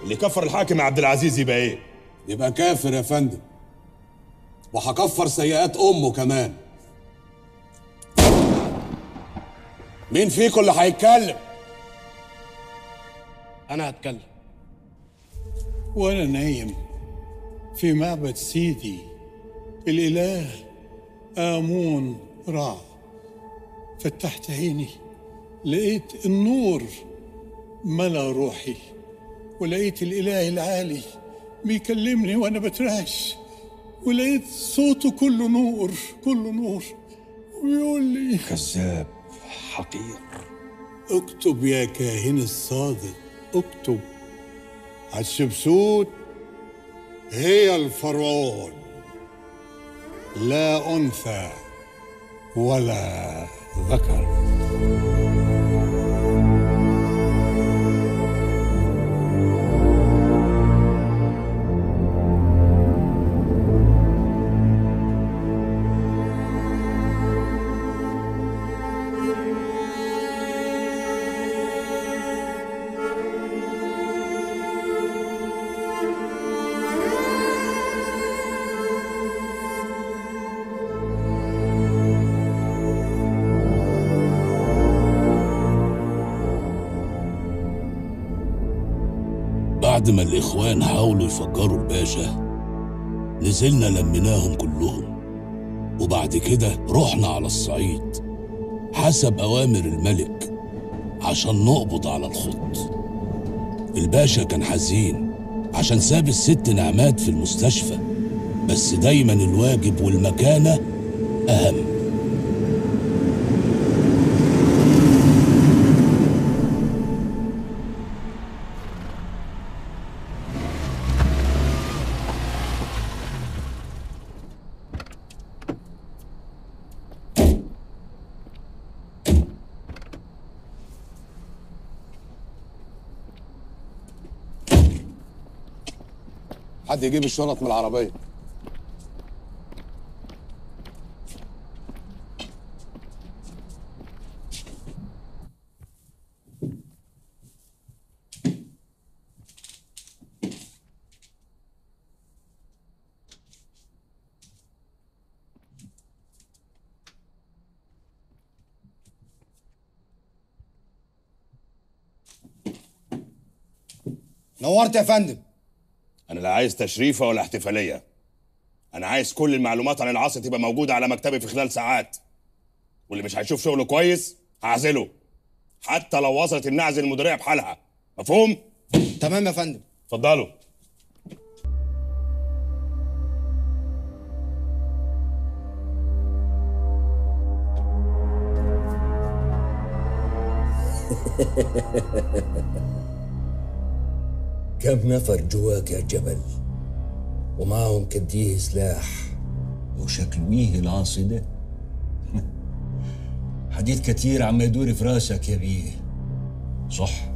اللي كفر الحاكم عبد العزيز يبقى إيه؟ يبقى كافر يا فندم، وهكفر سيئات أمه كمان. مين فيكم اللي هيتكلم؟ أنا هتكلم. وأنا نايم في معبد سيدي الإله آمون رع، فتحت عيني لقيت النور ملا روحي، ولقيت الإله العالي بيكلمني وأنا بترعش، ولقيت صوته كله نور، كله نور، ويقول لي: كذاب حقير، اكتب يا كاهن الصادق، اكتب. حتشبسوت هي الفرعون، لا أنثى ولا ذكر. بعد ما الإخوان حاولوا يفجروا الباشا، نزلنا لمناهم كلهم، وبعد كده رحنا على الصعيد حسب أوامر الملك عشان نقبض على الخط. الباشا كان حزين عشان ساب الست نعمات في المستشفى، بس دايما الواجب والمكانة أهم. حد يجيب الشنط من العربية. نورت يا فندم. انا لا عايز تشريفه ولا احتفاليه. انا عايز كل المعلومات عن العاصي تبقى موجوده على مكتبي في خلال ساعات. واللي مش هيشوف شغله كويس هعزله، حتى لو وصلت اني اعزل المديريه بحالها. مفهوم؟ تمام يا فندم. اتفضلوا. كم نفر جواك يا جبل ومعهم كديه سلاح وشكلويه العاصي ده؟ حديث كتير عم يدور في راسك يا بيه، صح؟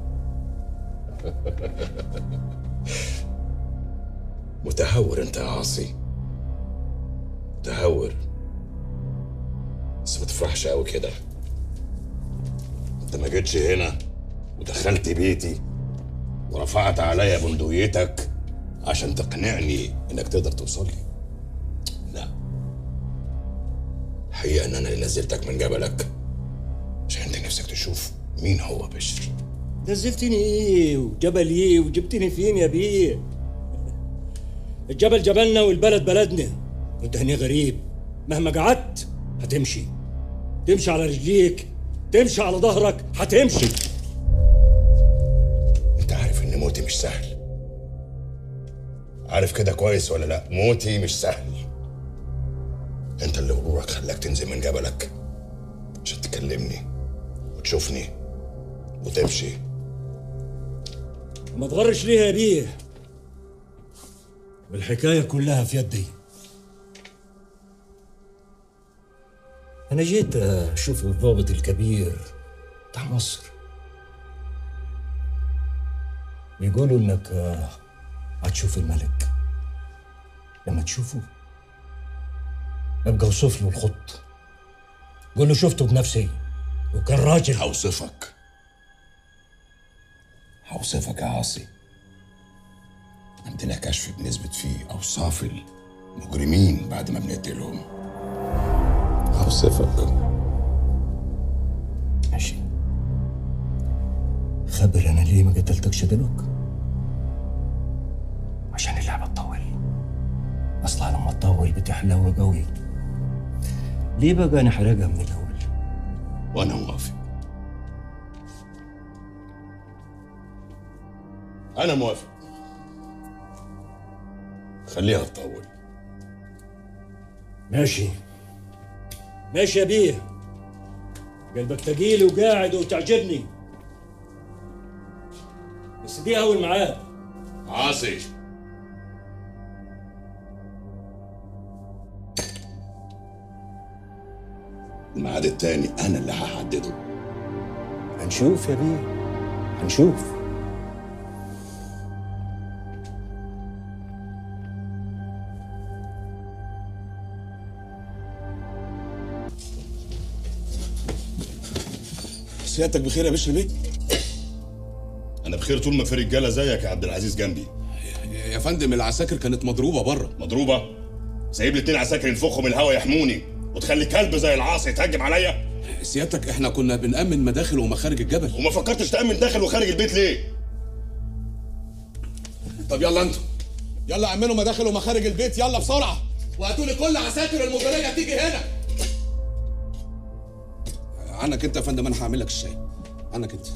متهور انت يا عاصي، متهور، بس ما تفرحش قوي كده. انت ما جيتش هنا ودخلت بيتي ورفعت عليا بندقيتك عشان تقنعني انك تقدر توصل لي. لا، الحقيقه ان انا اللي نزلتك من جبلك عشان انت نفسك تشوف مين هو بشر. نزلتني ايه وجبل ايه وجبتني فين يا بيه؟ الجبل جبلنا والبلد بلدنا، وانت هنا غريب. مهما قعدت هتمشي، تمشي على رجليك، تمشي على ظهرك، هتمشي. انت عارف ان موتي مش سهل، عارف كده كويس ولا لا؟ موتي مش سهل. انت اللي غرورك خلاك تنزل من جبلك عشان تكلمني وتشوفني وتمشي. ما تغرش ليه يا بيه؟ والحكاية كلها في يدي. أنا جيت أشوف الضابط الكبير بتاع مصر. بيقولوا إنك هتشوف الملك. لما تشوفه ابقى اوصف له الخط، قول له شفته بنفسي وكان راجل. هوصفك يا عاصي. عندنا كشف بنثبت فيه اوصاف المجرمين بعد ما بنقتلهم. هوصفك. ماشي. خبر انا ليه ما قتلتكش دلوقتي؟ عشان اللعبة تطول. اصلا لما تطول بتحلو قوي. ليه بقى نحرقها من الاول؟ وانا موافق. انا موافق. خليها تطول. ماشي ماشي يا بيه، قلبك تقيل وقاعد وتعجبني، بس دي اول ميعاد. عاصي، الميعاد التاني انا اللي هحدده. هنشوف يا بيه، هنشوف. سيادتك بخير يا باشا بيه؟ انا بخير طول ما في رجاله زيك يا عبد العزيز جنبي. يا فندم العساكر كانت مضروبه بره. مضروبه؟ سايب لي 2 عساكر ينفخوا من الهوا يحموني وتخلي كلب زي العاصي يتهجم عليا؟ سيادتك احنا كنا بنأمن مداخل ومخارج الجبل. وما فكرتش تأمن داخل وخارج البيت ليه؟ طب يلا انتوا، يلا امنوا مداخل ومخارج البيت، يلا بسرعه، وهاتوا لي كل عساكر المديريه تيجي هنا. عنك انت يا فندم، انا هعمل لك الشاي. عنك انت.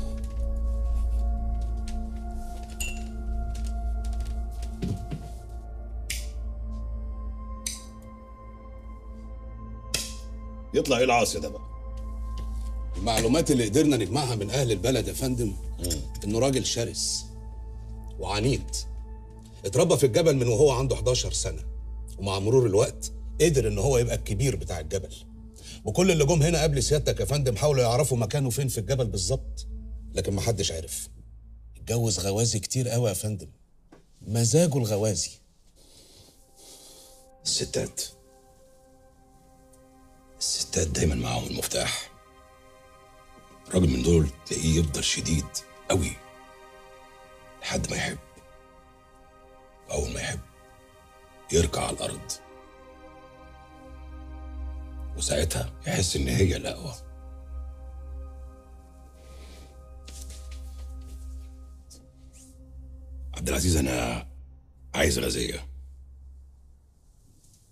يطلع ايه العاصي ده بقى؟ المعلومات اللي قدرنا نجمعها من اهل البلد يا فندم انه راجل شرس وعنيد، اتربى في الجبل من وهو عنده 11 سنه، ومع مرور الوقت قدر ان هو يبقى الكبير بتاع الجبل. وكل اللي جم هنا قبل سيادتك يا فندم حاولوا يعرفوا مكانه فين في الجبل بالظبط، لكن محدش عرف. اتجوز غوازي كتير قوي يا فندم، مزاجه الغوازي. الستات دايما معاهم المفتاح. الراجل من دول تلاقيه يفضل شديد قوي لحد ما يحب. اول ما يحب يركع على الارض، وساعتها يحس ان هي الاقوى. عبد العزيز انا عايز غازيه.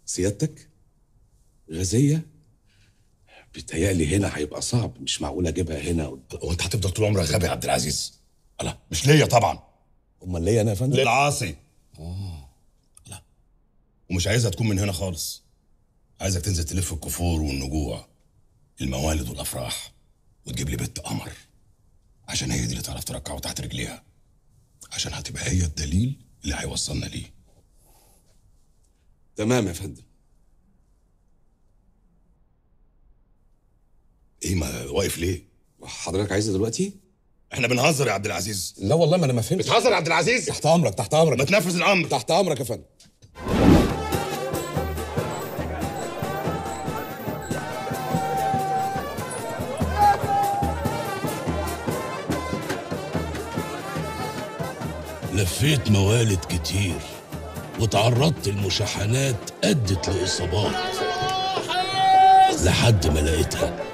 سيادتك غازيه؟ بيتهيألي هنا هيبقى صعب، مش معقول اجيبها هنا. هو انت هتفضل طول عمرك غبي يا عبد العزيز؟ لا مش ليا طبعا. امال ليا انا يا فندم؟ للعاصي. لا ومش عايزها تكون من هنا خالص. عايزك تنزل تلف الكفور والنجوع، الموالد والافراح، وتجيب لي بنت قمر، عشان هي دي اللي تعرف تركعه تحت رجليها، عشان هتبقى هي الدليل اللي هيوصلنا ليه. تمام يا فندم. ايه ما واقف ليه؟ حضرتك عايزها دلوقتي؟ احنا بنهزر يا عبد العزيز. لا والله ما انا ما فهمتش. بتهزر يا عبد العزيز؟ تحت امرك تحت امرك. ما تنفذ الامر. تحت امرك يا فندم. لفيت موالد كتير وتعرضت لمشاحنات أدت لإصابات لحد ما لقيتها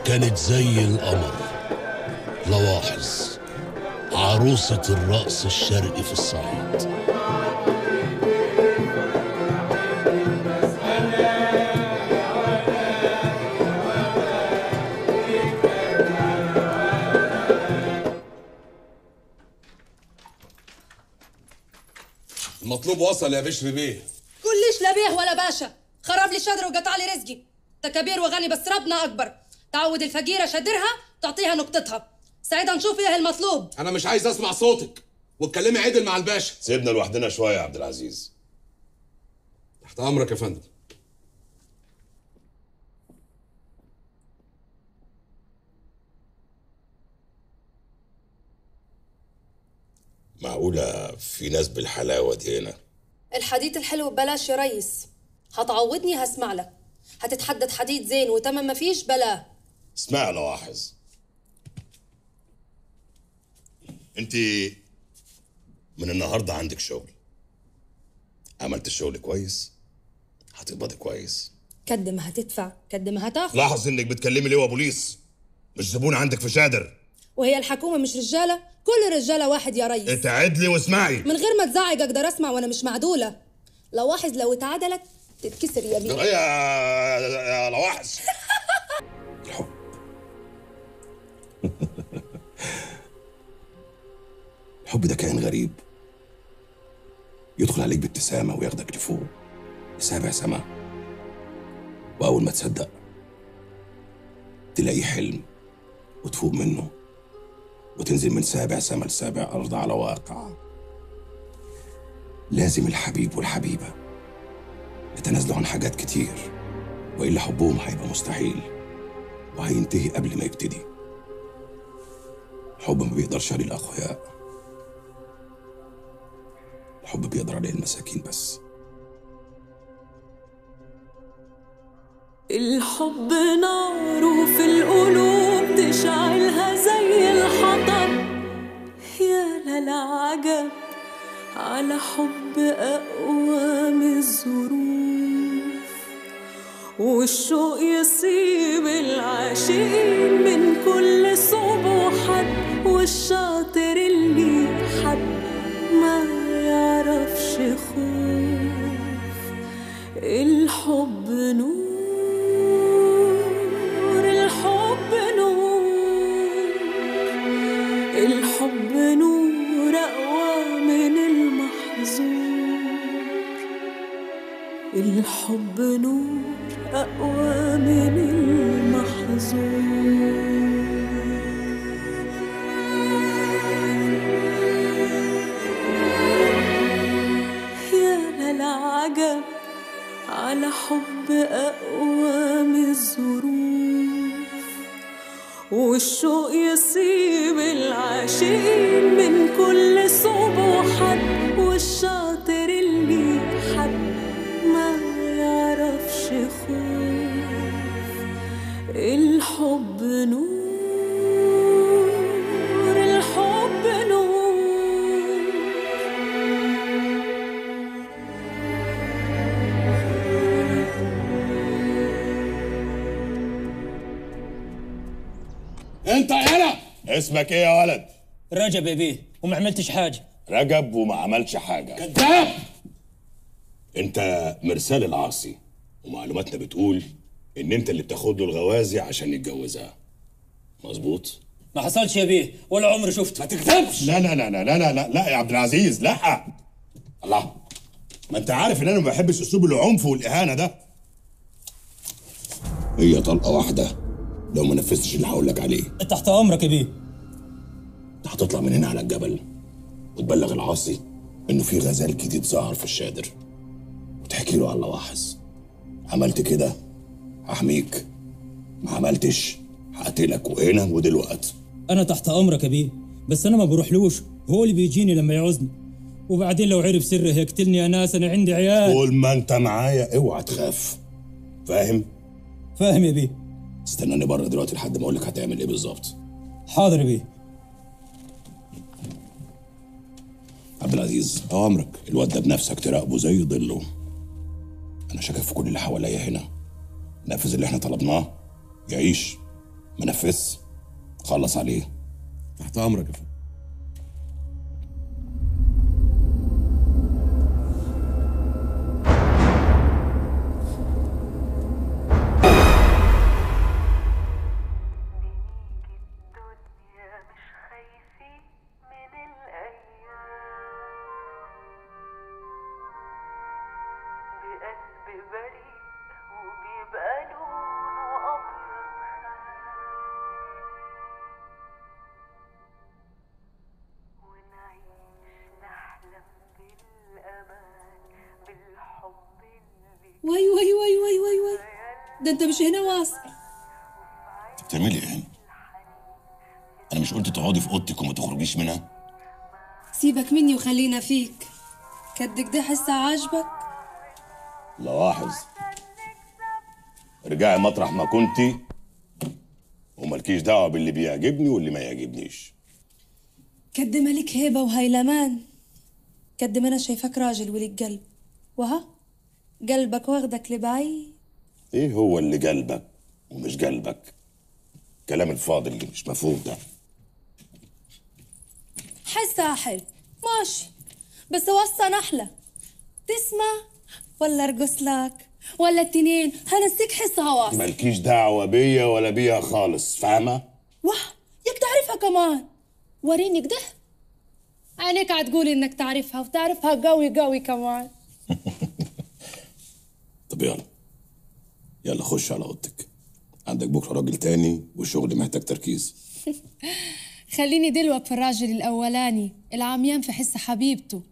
كانت زي القمر. لواحظ عروسة الرقص الشرقي في الصعيد. المطلوب وصل يا بشر بيه. كلش لا بيه ولا باشا، خرب لي شدر وقطع لي رزقي. تكبير وغني بس ربنا اكبر. تعود الفقيره شدرها تعطيها نقطتها. سعيده نشوف ايه المطلوب. انا مش عايز اسمع صوتك، واتكلمي عدل مع الباشا. سيبنا لوحدنا شويه يا عبد العزيز. تحت امرك يا فندم. معقوله في ناس بالحلاوه دي هنا؟ الحديث الحلو ببلاش يا ريس. هتعوضني هسمع لك. هتتحدد حديد زين وتمام مفيش بلا. اسمع لواحظ، انت من النهارده عندك شغل. عملت الشغل كويس هتقبضي كويس. قد ما هتدفع قد ما هتاخد. لاحظ انك بتكلمي لواء بوليس، مش زبون عندك في شادر. وهي الحكومه مش رجاله؟ كل الرجاله واحد يا ريس. اتعدلي واسمعي. من غير ما تزعج اقدر اسمع وانا مش معدوله. لواحظ لو اتعدلت تتكسر يا بيه. يا لواحظ. الحب ده كائن غريب، يدخل عليك بابتسامة وياخدك لفوق لسابع سما، وأول ما تصدق تلاقيه حلم وتفوق منه وتنزل من سابع سما لسابع أرض على واقع. لازم الحبيب والحبيبة يتنازلوا عن حاجات كتير، وإلا حبهم هيبقى مستحيل وهينتهي قبل ما يبتدي. الحب ما بيقدرش عليه الأقوياء، الحب بيقدر عليه المساكين بس. الحب نار وفي القلوب تشعلها زي الحطب. يا للعجب على حب أقوى من الظروف، والشوق يصيب العاشقين من كل صوب وحد، والشاطر اللي حب ما يعرفش خوف. الحب نور، الحب نور، الحب نور أقوى من المحظور. الحب نور أقوى من المحظور. العجب على حب أقوى من الظروف، والشوق يصيب العاشقين من كل صوب وحد، والشاطر اللي حب ما يعرفش خوف. الحب نور، الحب نور. انت يالا اسمك ايه يا ولد؟ رجب يا بيه وما عملتش حاجه. رجب وما عملش حاجه. كذاب. انت مرسال العاصي، ومعلوماتنا بتقول ان انت اللي بتاخد له الغوازي عشان يتجوزها. مظبوط؟ ما حصلش يا بيه، ولا عمري شفته. ما تكذبش. لا لا لا لا لا لا لا يا عبد العزيز، لا. الله، ما انت عارف ان انا ما بحبش اسلوب العنف والاهانه ده. هي طلقه واحده لو ما نفذتش اللي هقول لك عليه. تحت امرك يا بيه. انت هتطلع من هنا على الجبل وتبلغ العاصي انه في غزال جديد ظهر في الشادر، وتحكي له على اللواحظ. عملت كده هحميك، ما عملتش هقتلك، وهنا ودلوقتي. انا تحت امرك يا بيه، بس انا ما بروحلوش، هو اللي بيجيني لما يعوزني. وبعدين لو عرف سري هيقتلني يا ناس، انا عندي عيال. طول ما انت معايا اوعى تخاف، فاهم؟ فاهم يا بيه. استناني بره دلوقتي لحد ما اقول لك هتعمل ايه بالظبط. حاضر يا بيه. عبد العزيز، اوامرك. الواد ده بنفسك تراقبه زي ظله. انا شاكك في كل اللي حواليا هنا. نفذ اللي احنا طلبناه، يعيش. ما نفذش خلص عليه. تحت امرك يا فندم. وي وي وي وي وي وي، ده انت مش هنا واصل. انت بتعملي ايه هنا؟ انا مش قلت تقعدي في اوضتك وما تخرجيش منها؟ سيبك مني وخلينا فيك. كدك ده حسه عاجبك؟ لواحظ، ارجعي مطرح ما كنتي ومالكيش دعوه باللي بيعجبني واللي ما يعجبنيش. كد مالك هيبه وهيلمان، كد ما انا شايفك راجل ولك قلب، وها قلبك واخدك لبعيد. ايه هو اللي قلبك ومش قلبك؟ كلام الفاضل اللي مش مفهوم ده. حسها حلو ماشي، بس وصى نحلة. تسمع ولا ارقص لك ولا التنين؟ هنسيك حسها واصل. مالكيش دعوه بيا ولا بيها خالص، فاهمه؟ واه ياك تعرفها كمان. وريني كده عينيك هتقول انك تعرفها، وتعرفها قوي قوي كمان. طب يلا خش على اوضتك، عندك بكره راجل تاني والشغل محتاج تركيز. خليني دلوقتي في الراجل الاولاني العميان في حس حبيبته،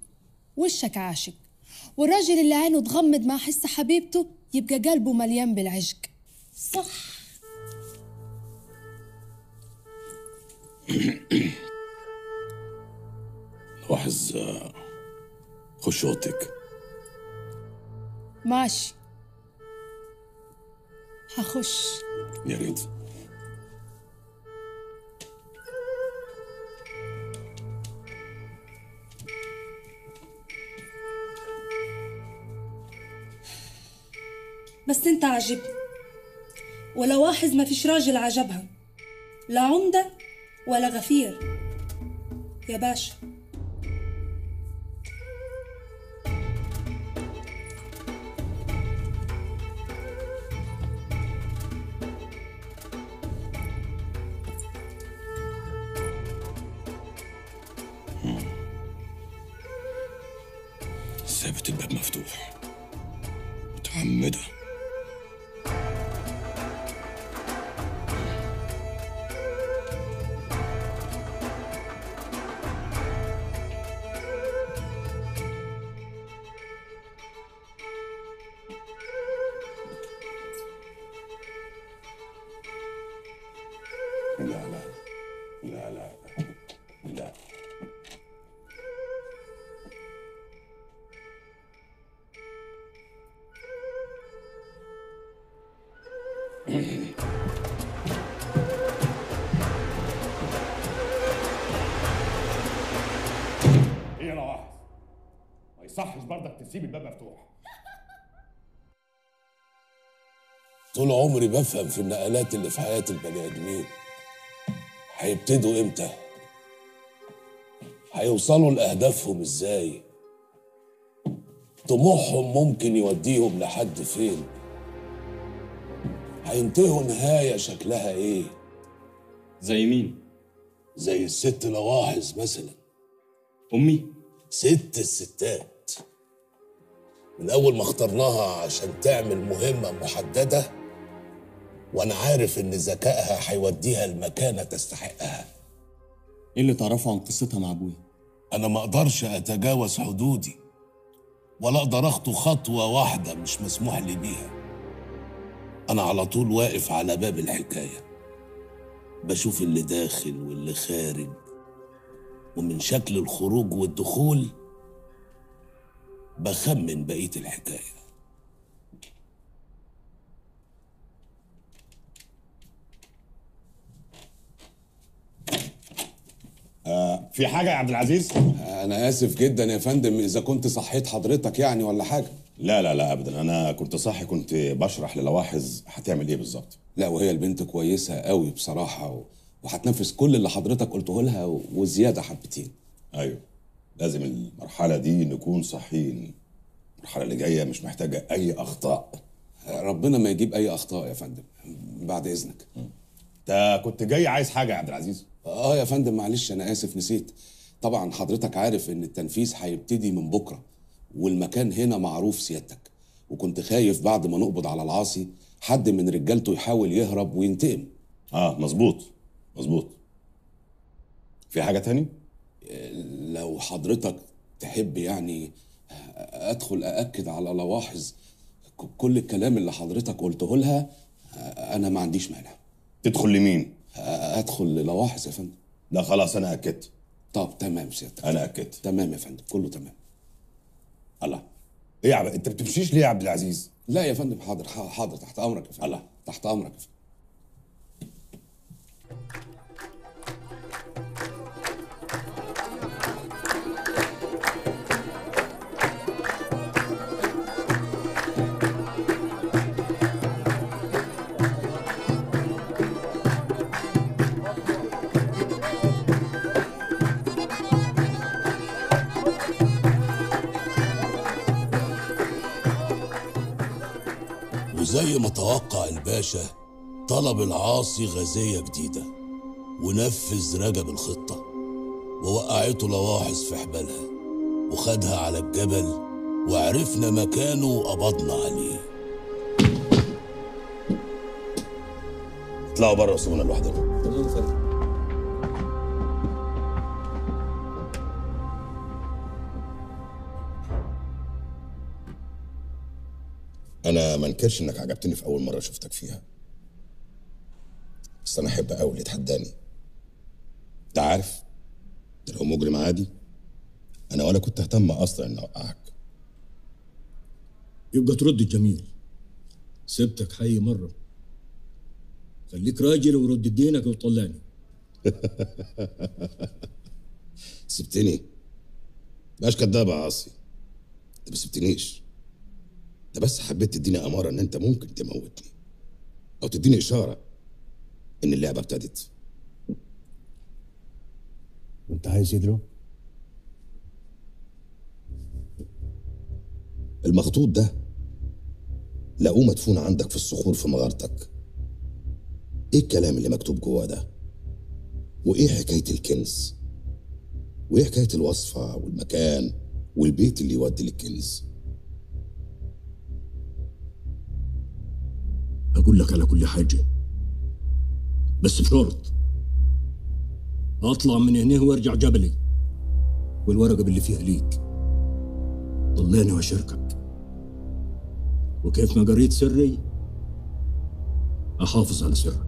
وشك عاشق. والراجل اللي عينه تغمض مع حس حبيبته يبقى قلبه مليان بالعشق، صح؟ لاحظ، خش اوضتك. ماشي هخش. يا ريت. بس انت عجبني، ولواحظ ما فيش راجل عجبها، لا عمدة ولا غفير يا باشا. سابت الباب مفتوح متعمدة. لا لا لا لا لا. ايه يا لواحظ؟ ما يصحش برضك تسيب الباب مفتوح. طول عمري بفهم في النقلات اللي في حياة البني آدمين. هيبتدوا امتى؟ هيوصلوا لأهدافهم ازاي؟ طموحهم ممكن يوديهم لحد فين؟ هينتهوا نهاية شكلها ايه؟ زي مين؟ زي الست لواحظ مثلا. أمي؟ ست الستات. من أول ما اخترناها عشان تعمل مهمة محددة وأنا عارف إن ذكائها هيوديها لمكانة تستحقها. إيه اللي تعرفه عن قصتها مع أبويا؟ أنا ما أقدرش أتجاوز حدودي ولا أقدر أخطو خطوة واحدة مش مسموح لي بيها. أنا على طول واقف على باب الحكاية، بشوف اللي داخل واللي خارج، ومن شكل الخروج والدخول بخمن بقية الحكاية. في حاجة يا عبد العزيز؟ أنا آسف جدا يا فندم إذا كنت صحيت حضرتك يعني ولا حاجة. لا لا لا ابدا، انا كنت صاحي، كنت بشرح للواحظ هتعمل ايه بالظبط. لا وهي البنت كويسة قوي بصراحة وهتنفذ كل اللي حضرتك قلته لها وزيادة حبتين. ايوه، لازم المرحلة دي نكون صحيين. المرحلة اللي جاية مش محتاجة أي أخطاء. ربنا ما يجيب أي أخطاء يا فندم، بعد إذنك. أنت كنت جاي عايز حاجة يا عبد العزيز؟ يا فندم معلش أنا آسف نسيت. طبعا حضرتك عارف إن التنفيذ هيبتدي من بكرة والمكان هنا معروف سيادتك، وكنت خايف بعد ما نقبض على العاصي حد من رجالته يحاول يهرب وينتقم. مظبوط مظبوط. في حاجة تاني؟ لو حضرتك تحب يعني ادخل ااكد على لواحظ كل الكلام اللي حضرتك قلته لها، انا ما عنديش مانع. تدخل لمين؟ ادخل للواحظ يا فندم. لا خلاص انا اكدت. طب تمام سيادتك. انا اكدت. تمام يا فندم، كله تمام. الله، ايه يا انت بتمشيش ليه يا عبد العزيز؟ لا يا فندم، حاضر حاضر، تحت امرك يا فندم. الله، تحت امرك يا فندم. وزي ما توقع الباشا طلب العاصي غازية جديدة ونفذ رجب الخطة ووقعته لواحظ في حبالها وخدها على الجبل وعرفنا مكانه وقبضنا عليه. اطلعوا بره وسيبونا لوحدنا. أنا ما انكرش إنك عجبتني في أول مرة شفتك فيها، بس أنا أحب أوي اللي يتحداني. أنت عارف، لو مجرم عادي أنا ولا كنت أهتم أصلا إني أوقعك. يبقى ترد الجميل، سبتك حي مرة، خليك راجل ورد دينك وطلعني. سبتني؟ مبقاش كداب يا عاصي، أنت ما سبتنيش، انت بس حبيت تديني اماره ان انت ممكن تموتني او تديني اشاره ان اللعبه ابتدت. وانت عايز يدرو؟ المخطوط ده لقوه مدفون عندك في الصخور في مغارتك. ايه الكلام اللي مكتوب جواه ده؟ وايه حكايه الكنز؟ وايه حكايه الوصفه والمكان والبيت اللي يودي للكنز؟ أقول لك على كل حاجة، بس بشرط أطلع من هنا وأرجع جبلي والورقة اللي فيها ليك ضلاني وأشاركك، وكيف ما قريت سري أحافظ على سرك.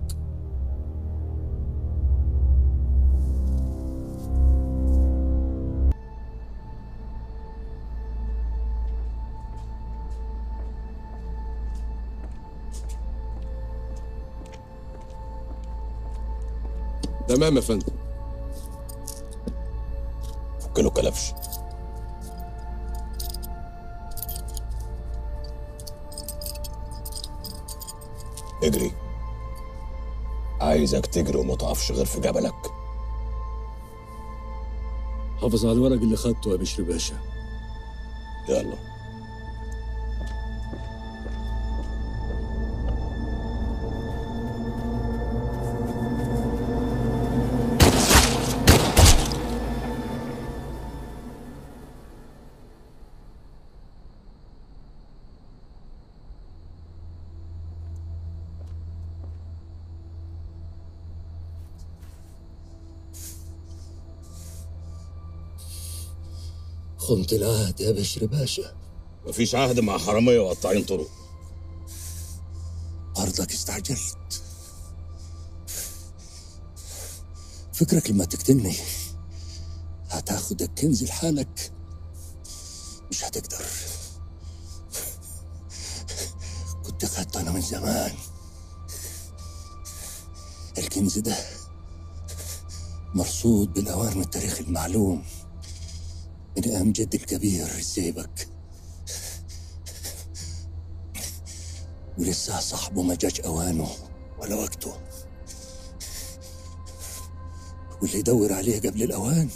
تمام يا فندم. فك له كلبش. اجري، عايزك تجري وما تقفش غير في جبلك. حافظ على الورق اللي خدته يا بشر باشا. يلا. خنت العهد يا بشر باشا. مفيش عهد مع حراميه وقطاعين طرق. برضك استعجلت. فكرك لما تقتلني هتاخد الكنز لحالك؟ مش هتقدر. كنت خدته انا من زمان. الكنز ده مرصود بالاوان من التاريخ المعلوم من ايام جد الكبير زيبك، ولسه صاحبه ما جاش اوانه ولا وقته، واللي يدور عليه قبل الاوان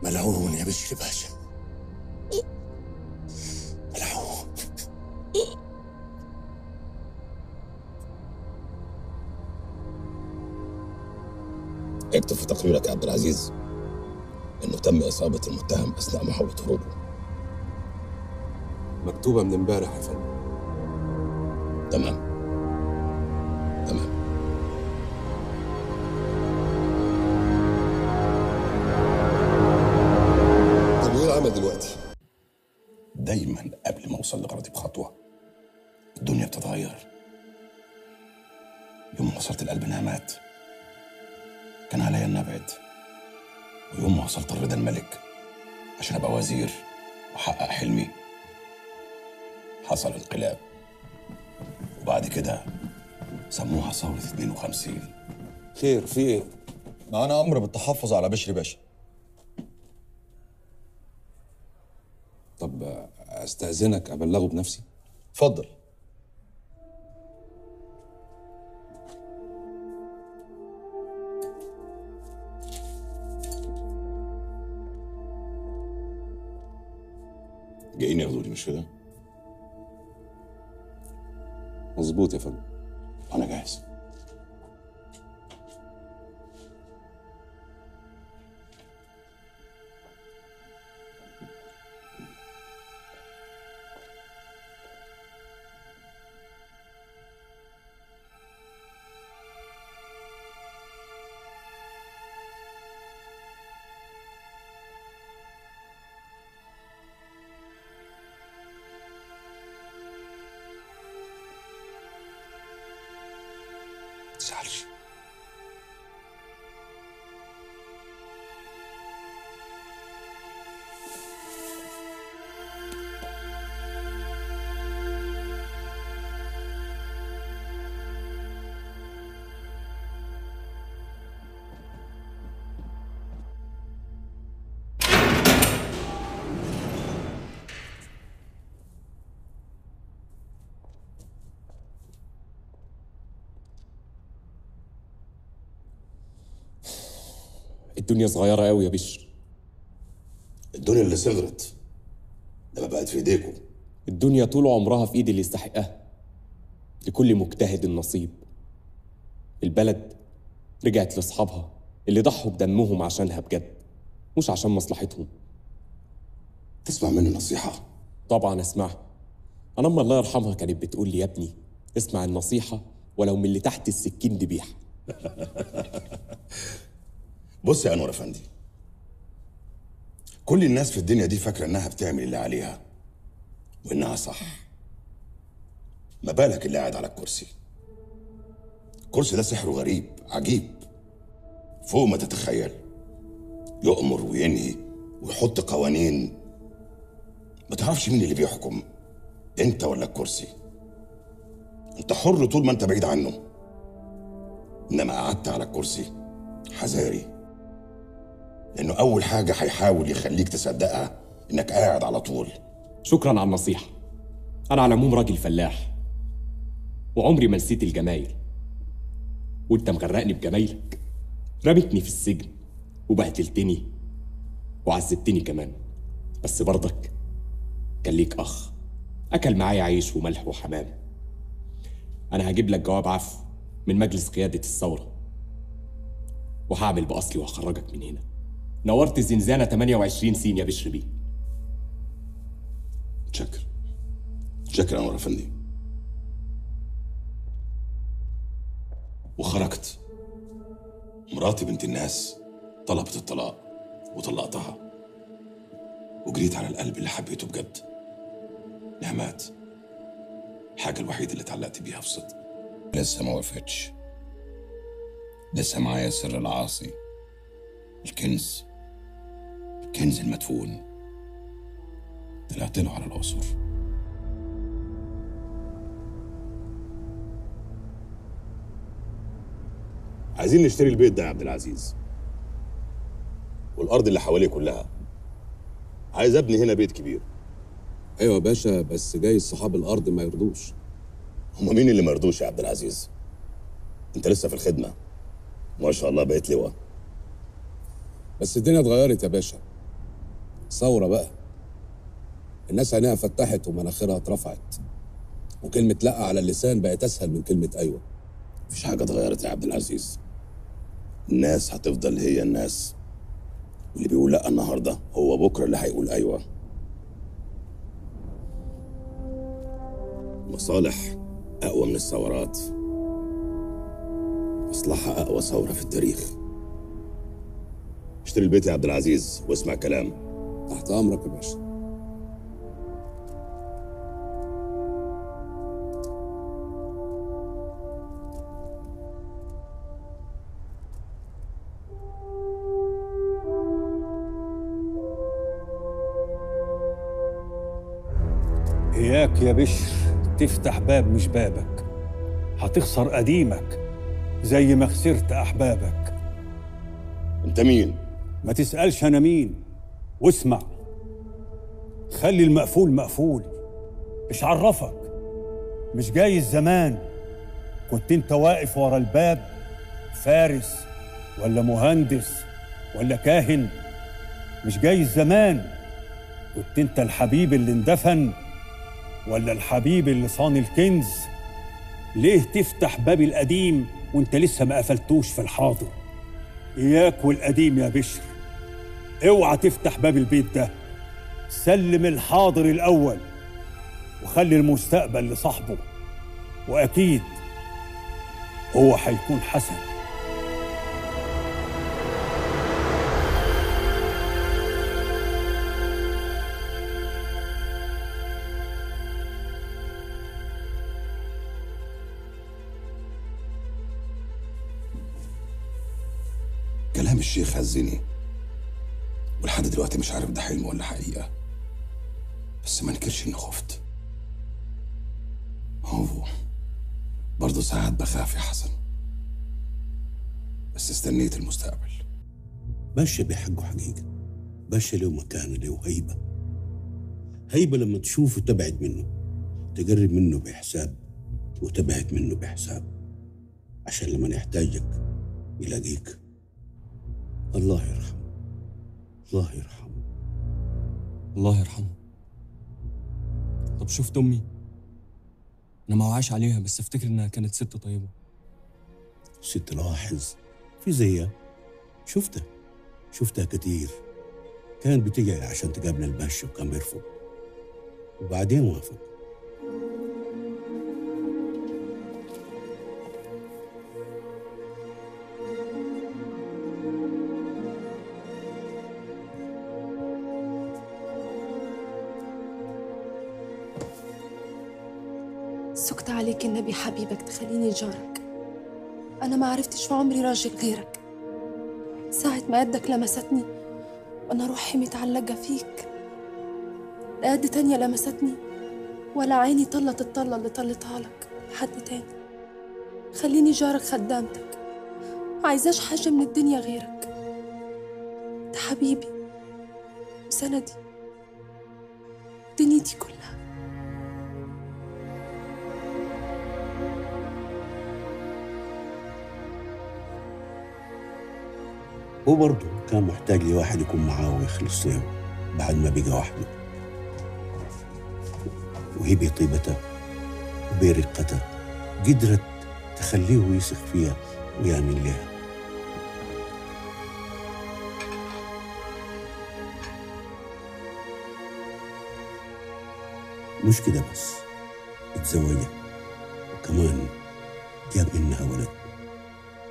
ملعون يا بشر باشا، ملعون. اكتب في تقريرك يا عبد العزيز انه تم اصابه المتهم اثناء محاوله هروبه. مكتوبة من امبارح يا فندم. تمام. طب وايه العمل دلوقتي؟ دايما قبل ما اوصل لغرضي بخطوه الدنيا بتتغير. يوم ما وصلت لقلب نعمات كان عليا ان ابعد، ويوم ما وصلت لرضا الملك عشان ابقى وزير واحقق حلمي حصل انقلاب، وبعد كده سموها ثورة 52. خير في ايه؟ معانا امر بالتحفظ على بشر باشا. طب استأذنك ابلغه بنفسي؟ اتفضل. جايين ياخدوني مش كده؟ مظبوط يا فندم. انا جاهز. تزعلش. الدنيا صغيرة قوي يا بشر. الدنيا اللي صغرت لما بقت في ايديكم. الدنيا طول عمرها في ايد اللي يستحقها. لكل مجتهد النصيب. البلد رجعت لاصحابها اللي ضحوا بدمهم عشانها بجد، مش عشان مصلحتهم. تسمع مني نصيحة؟ طبعا اسمعها. انا امي الله يرحمها كانت بتقول لي يا ابني اسمع النصيحة ولو من اللي تحت السكين ذبيحة. بص يا انور افندي، كل الناس في الدنيا دي فاكره انها بتعمل اللي عليها وانها صح. ما بالك اللي قاعد على الكرسي؟ الكرسي ده سحره غريب عجيب فوق ما تتخيل. يؤمر وينهي ويحط قوانين، ما تعرفش مين اللي بيحكم، انت ولا الكرسي. انت حر طول ما انت بعيد عنه، انما قعدت على الكرسي حذاري، لانه اول حاجه هيحاول يخليك تصدقها انك قاعد على طول. شكرا على النصيحة. انا على العموم راجل فلاح وعمري ما نسيت الجمايل، وانت مغرقني بجمايلك، رمتني في السجن وبهدلتني وعذبتني كمان، بس برضك كان ليك أخ أكل معايا عيش وملح وحمام. أنا هجيب لك جواب عفو من مجلس قيادة الثورة، وهعمل بأصلي وهخرجك من هنا. نورت الزنزانة 28 سين يا بشر بيه. شكرا انور افندي. وخرجت. مراتي بنت الناس طلبت الطلاق وطلقتها، وجريت على القلب اللي حبيته بجد، نعمات، الحاجة الوحيدة اللي اتعلقت بيها في صدق. لسه ما وقفتش، لسه معايا سر العاصي، الكنز المدفون. طلعت له على الأقصر. عايزين نشتري البيت ده يا عبد العزيز، والارض اللي حواليه كلها. عايز ابني هنا بيت كبير. ايوه يا باشا، بس جاي صحاب الارض ما يرضوش. هما مين اللي ما يرضوش يا عبد العزيز؟ انت لسه في الخدمه، ما شاء الله بقيت لواء. بس الدنيا اتغيرت يا باشا، ثوره بقى. الناس عينيها فتحت ومناخيرها اترفعت، وكلمه لا على اللسان بقت اسهل من كلمه ايوه. مفيش حاجه اتغيرت يا عبد العزيز، الناس هتفضل هي الناس، واللي بيقول لا النهارده هو بكره اللي هيقول ايوه. مصالح اقوى من الثورات، مصلحه اقوى ثوره في التاريخ. اشتري البيت يا عبد العزيز واسمع كلام. تحت امرك يا باشا. إياك يا بشر تفتح باب مش بابك، هتخسر قديمك زي ما خسرت أحبابك. أنت مين؟ ما تسألش أنا مين، واسمع. خلي المقفول مقفول، مش عرفك. مش جاي الزمان كنت انت واقف ورا الباب فارس ولا مهندس ولا كاهن. مش جاي الزمان كنت انت الحبيب اللي اندفن ولا الحبيب اللي صان الكنز. ليه تفتح باب القديم وانت لسه ما قفلتوش في الحاضر؟ اياك والقديم يا بشر، اوعى تفتح باب البيت ده. سلم الحاضر الاول وخلي المستقبل لصاحبه، واكيد هو هيكون حسن. كلام الشيخ هزني، ولحد دلوقتي مش عارف ده حلم ولا حقيقة، بس ما انكرش اني خفت. هو برضه ساعات بخاف يا حسن، بس استنيت المستقبل. باشا بحقه حقيقة، باشا له مكانة، له هيبة. هيبة لما تشوفه تبعد منه، تقرب منه بحساب وتبعد منه بحساب، عشان لما يحتاجك يلاقيك. الله يرحمه، الله يرحمه، الله يرحمه. طب شفت أمي؟ أنا ما وعاش عليها، بس أفتكر إنها كانت ست طيبة. ست لاحظ في زيها، شفتها كتير. كانت بتجي عشان تقابل الباشا وكان بيرفض، وبعدين وافق. سكت عليك النبي حبيبك تخليني جارك. أنا ما عرفتش في عمري راجل غيرك. ساعة ما يدك لمستني وأنا روحي متعلقة فيك، لا يد تانية لمستني ولا عيني طلت الطلة اللي طلتها لك لحد تاني. خليني جارك خدامتك، عايزاش حاجة من الدنيا غيرك. ده حبيبي وسندي دنيتي كلها. هو برضه كان محتاج لواحد يكون معاه ويخلص له بعد ما بقى وحده. وهي بطيبتها وبرقتها قدرت تخليه يثق فيها ويامن لها. مش كده بس، اتزوجها وكمان جاب منها ولد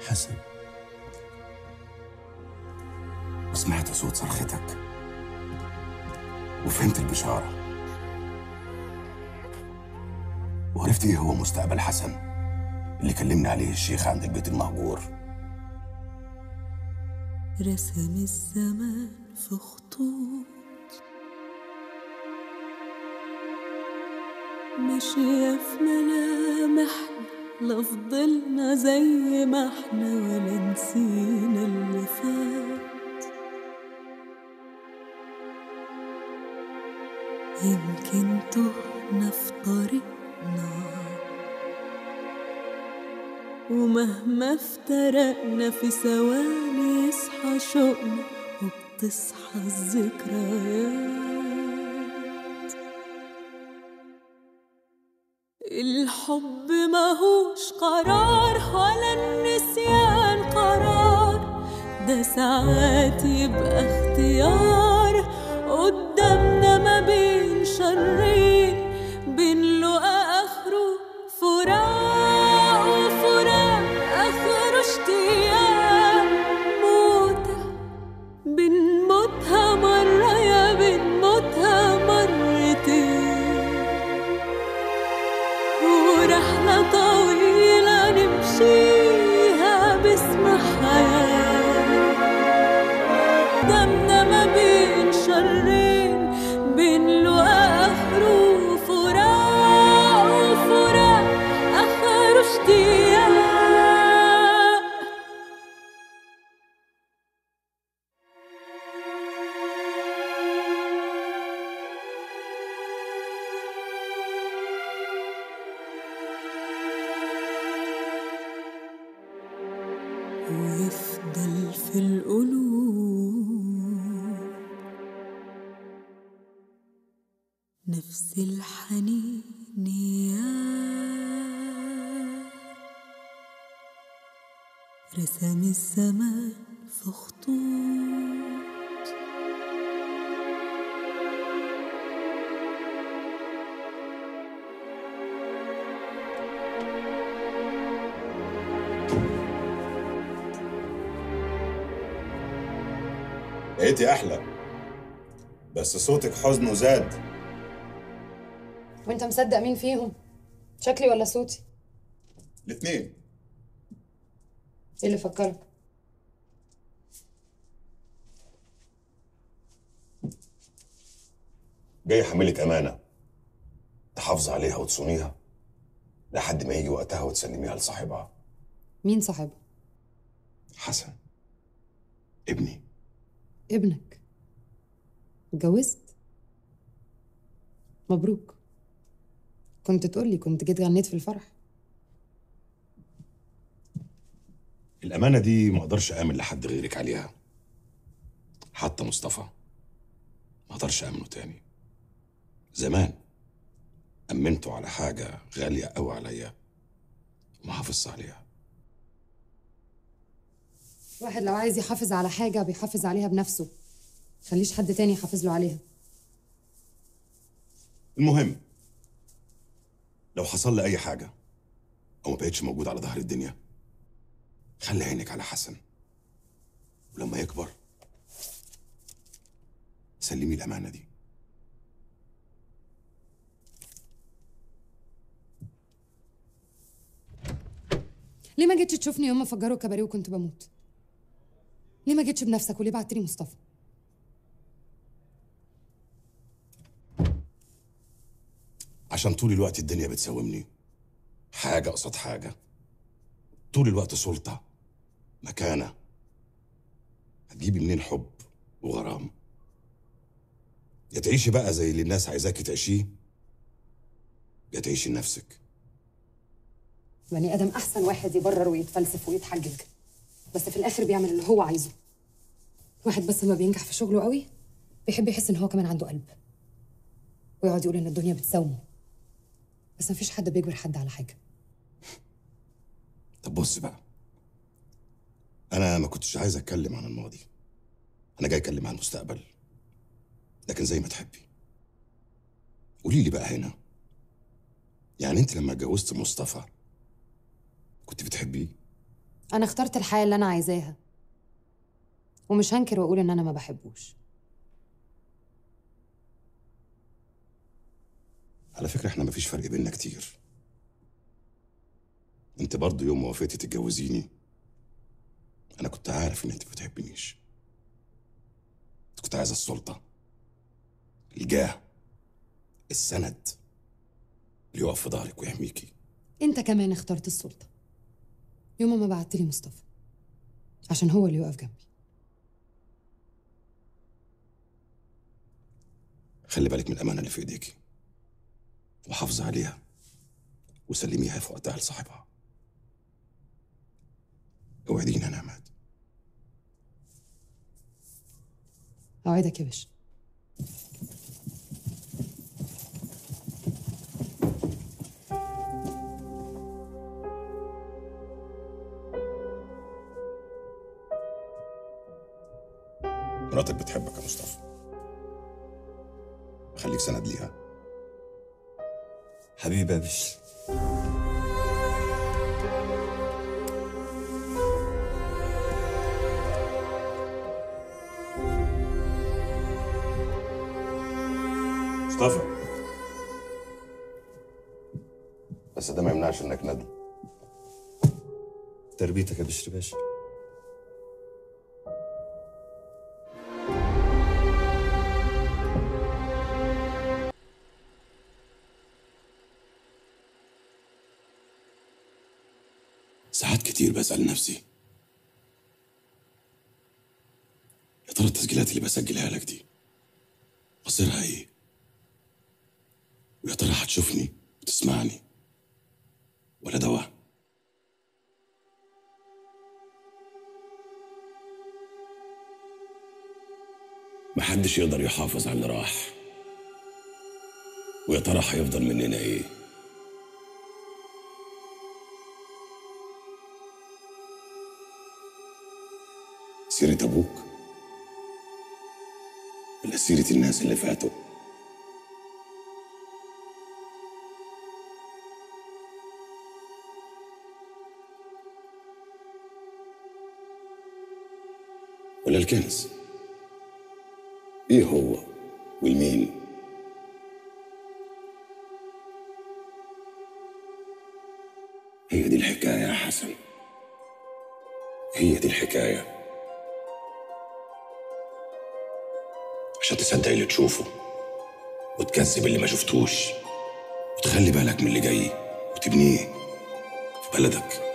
حسن. وسمعت صوت صرختك وفهمت البشارة وعرفت ايه هو مستقبل حسن اللي كلمني عليه الشيخ عند البيت المهجور. رسم الزمان في خطوط ماشية في ملامحنا، لا فضلنا زي ما احنا ولا نسينا اللي فات. يمكن تهنا في طريقنا ومهما افترقنا في ثواني يصحى شوقنا وبتصحى الذكريات. الحب ماهوش قرار ولا النسيان قرار، ده ساعات يبقى اختيار قدامنا ما بين شرين، بين لقا اخره فراق وفراق اخره اشتياق، موتة بنموتها مرة يا بنموتها مرتين، ورحلة طويلة نمشيها باسم حياة، دمنا ما بين شرين، بين لقا آخره فراق وفراق آخره اشتياق. ويفضل في القلوب نفس الحنين رسم الزمان في خطوط. بقيتي احلى بس صوتك حزن وزاد. وانت مصدق مين فيهم؟ شكلي ولا صوتي؟ الاتنين. ايه اللي فكرك؟ جاي حاملك امانه تحافظ عليها وتصونيها لحد ما يجي وقتها وتسلميها لصاحبها. مين صاحبها؟ حسن ابني. ابنك؟ اتجوزت؟ مبروك. كنت تقولي كنت جيت غنيت في الفرح. الامانه دي ما اقدرش امن لحد غيرك عليها، حتى مصطفى ما اقدرش امنه تاني. زمان امنته على حاجه غاليه قوي عليا وما حافظش عليها. الواحد لو عايز يحافظ على حاجه بيحافظ عليها بنفسه، خليش حد تاني يحافظ له عليها. المهم لو حصل لي اي حاجه او ما بقتش موجود على ظهر الدنيا، خلي عينك على حسن، ولما يكبر سلمي الامانه دي. ليه ما جيتش تشوفني يوم ما فجروا الكباريه وكنت بموت؟ ليه ما جيتش بنفسك وليه بعتلي مصطفى؟ عشان طول الوقت الدنيا بتساومني، حاجه قصاد حاجه، طول الوقت سلطه مكانه. هتجيبي منين حب وغرام؟ يا تعيشي بقى زي اللي الناس عايزاكي تعيشيه، يا تعيشي لنفسك. بني ادم احسن واحد يبرر ويتفلسف ويتحجج، بس في الاخر بيعمل اللي هو عايزه. واحد بس ما بينجح في شغله قوي بيحب يحس ان هو كمان عنده قلب، ويقعد يقول ان الدنيا بتساومه، بس مفيش حد بيجبر حد على حاجه. طب بص بقى، انا ما كنتش عايز اتكلم عن الماضي، انا جاي اتكلم عن المستقبل، لكن زي ما تحبي. قولي لي بقى هنا، يعني انت لما اتجوزت مصطفى كنت بتحبيه؟ انا اخترت الحياه اللي انا عايزاها، ومش هنكر واقول ان انا ما بحبوش. على فكره احنا مفيش فرق بيننا كتير. انت برضه يوم ما وافقتي تتجوزيني انا كنت عارف ان انت ما بتحبنيش. كنت عايزه السلطه، الجاه، السند اللي يقف في ظهرك ويحميكي. انت كمان اخترت السلطه يوم ما بعت لي مصطفى عشان هو اللي يقف جنبي. خلي بالك من الامانه اللي في ايديكي، وحافظي عليها وسلميها في وقتها لصاحبها. اوعديني انا عماد. اوعدك يا باشا. مراتك بتحبك يا مصطفى، خليك سند ليها. حبيبي يا باشا. مصطفى، بس ده ما يمنعش انك ندل. تربيتك يا بشر باشا. ساعات كتير بسأل نفسي، يا ترى التسجيلات اللي بسجلها لك دي مصيرها ايه؟ ويا ترى هتشوفني وتسمعني ولا ده وهم؟ محدش يقدر يحافظ على اللي راح، ويا ترى هيفضل مننا ايه؟ سيرة ابوك ولا سيرة الناس اللي فاتوا؟ ولا الكنز؟ ايه هو والمين؟ هي دي الحكاية يا حسن، هي دي الحكاية. عشان تصدق اللي تشوفه وتكذب اللي ما شفتوش، وتخلي بالك من اللي جاي وتبنيه في بلدك.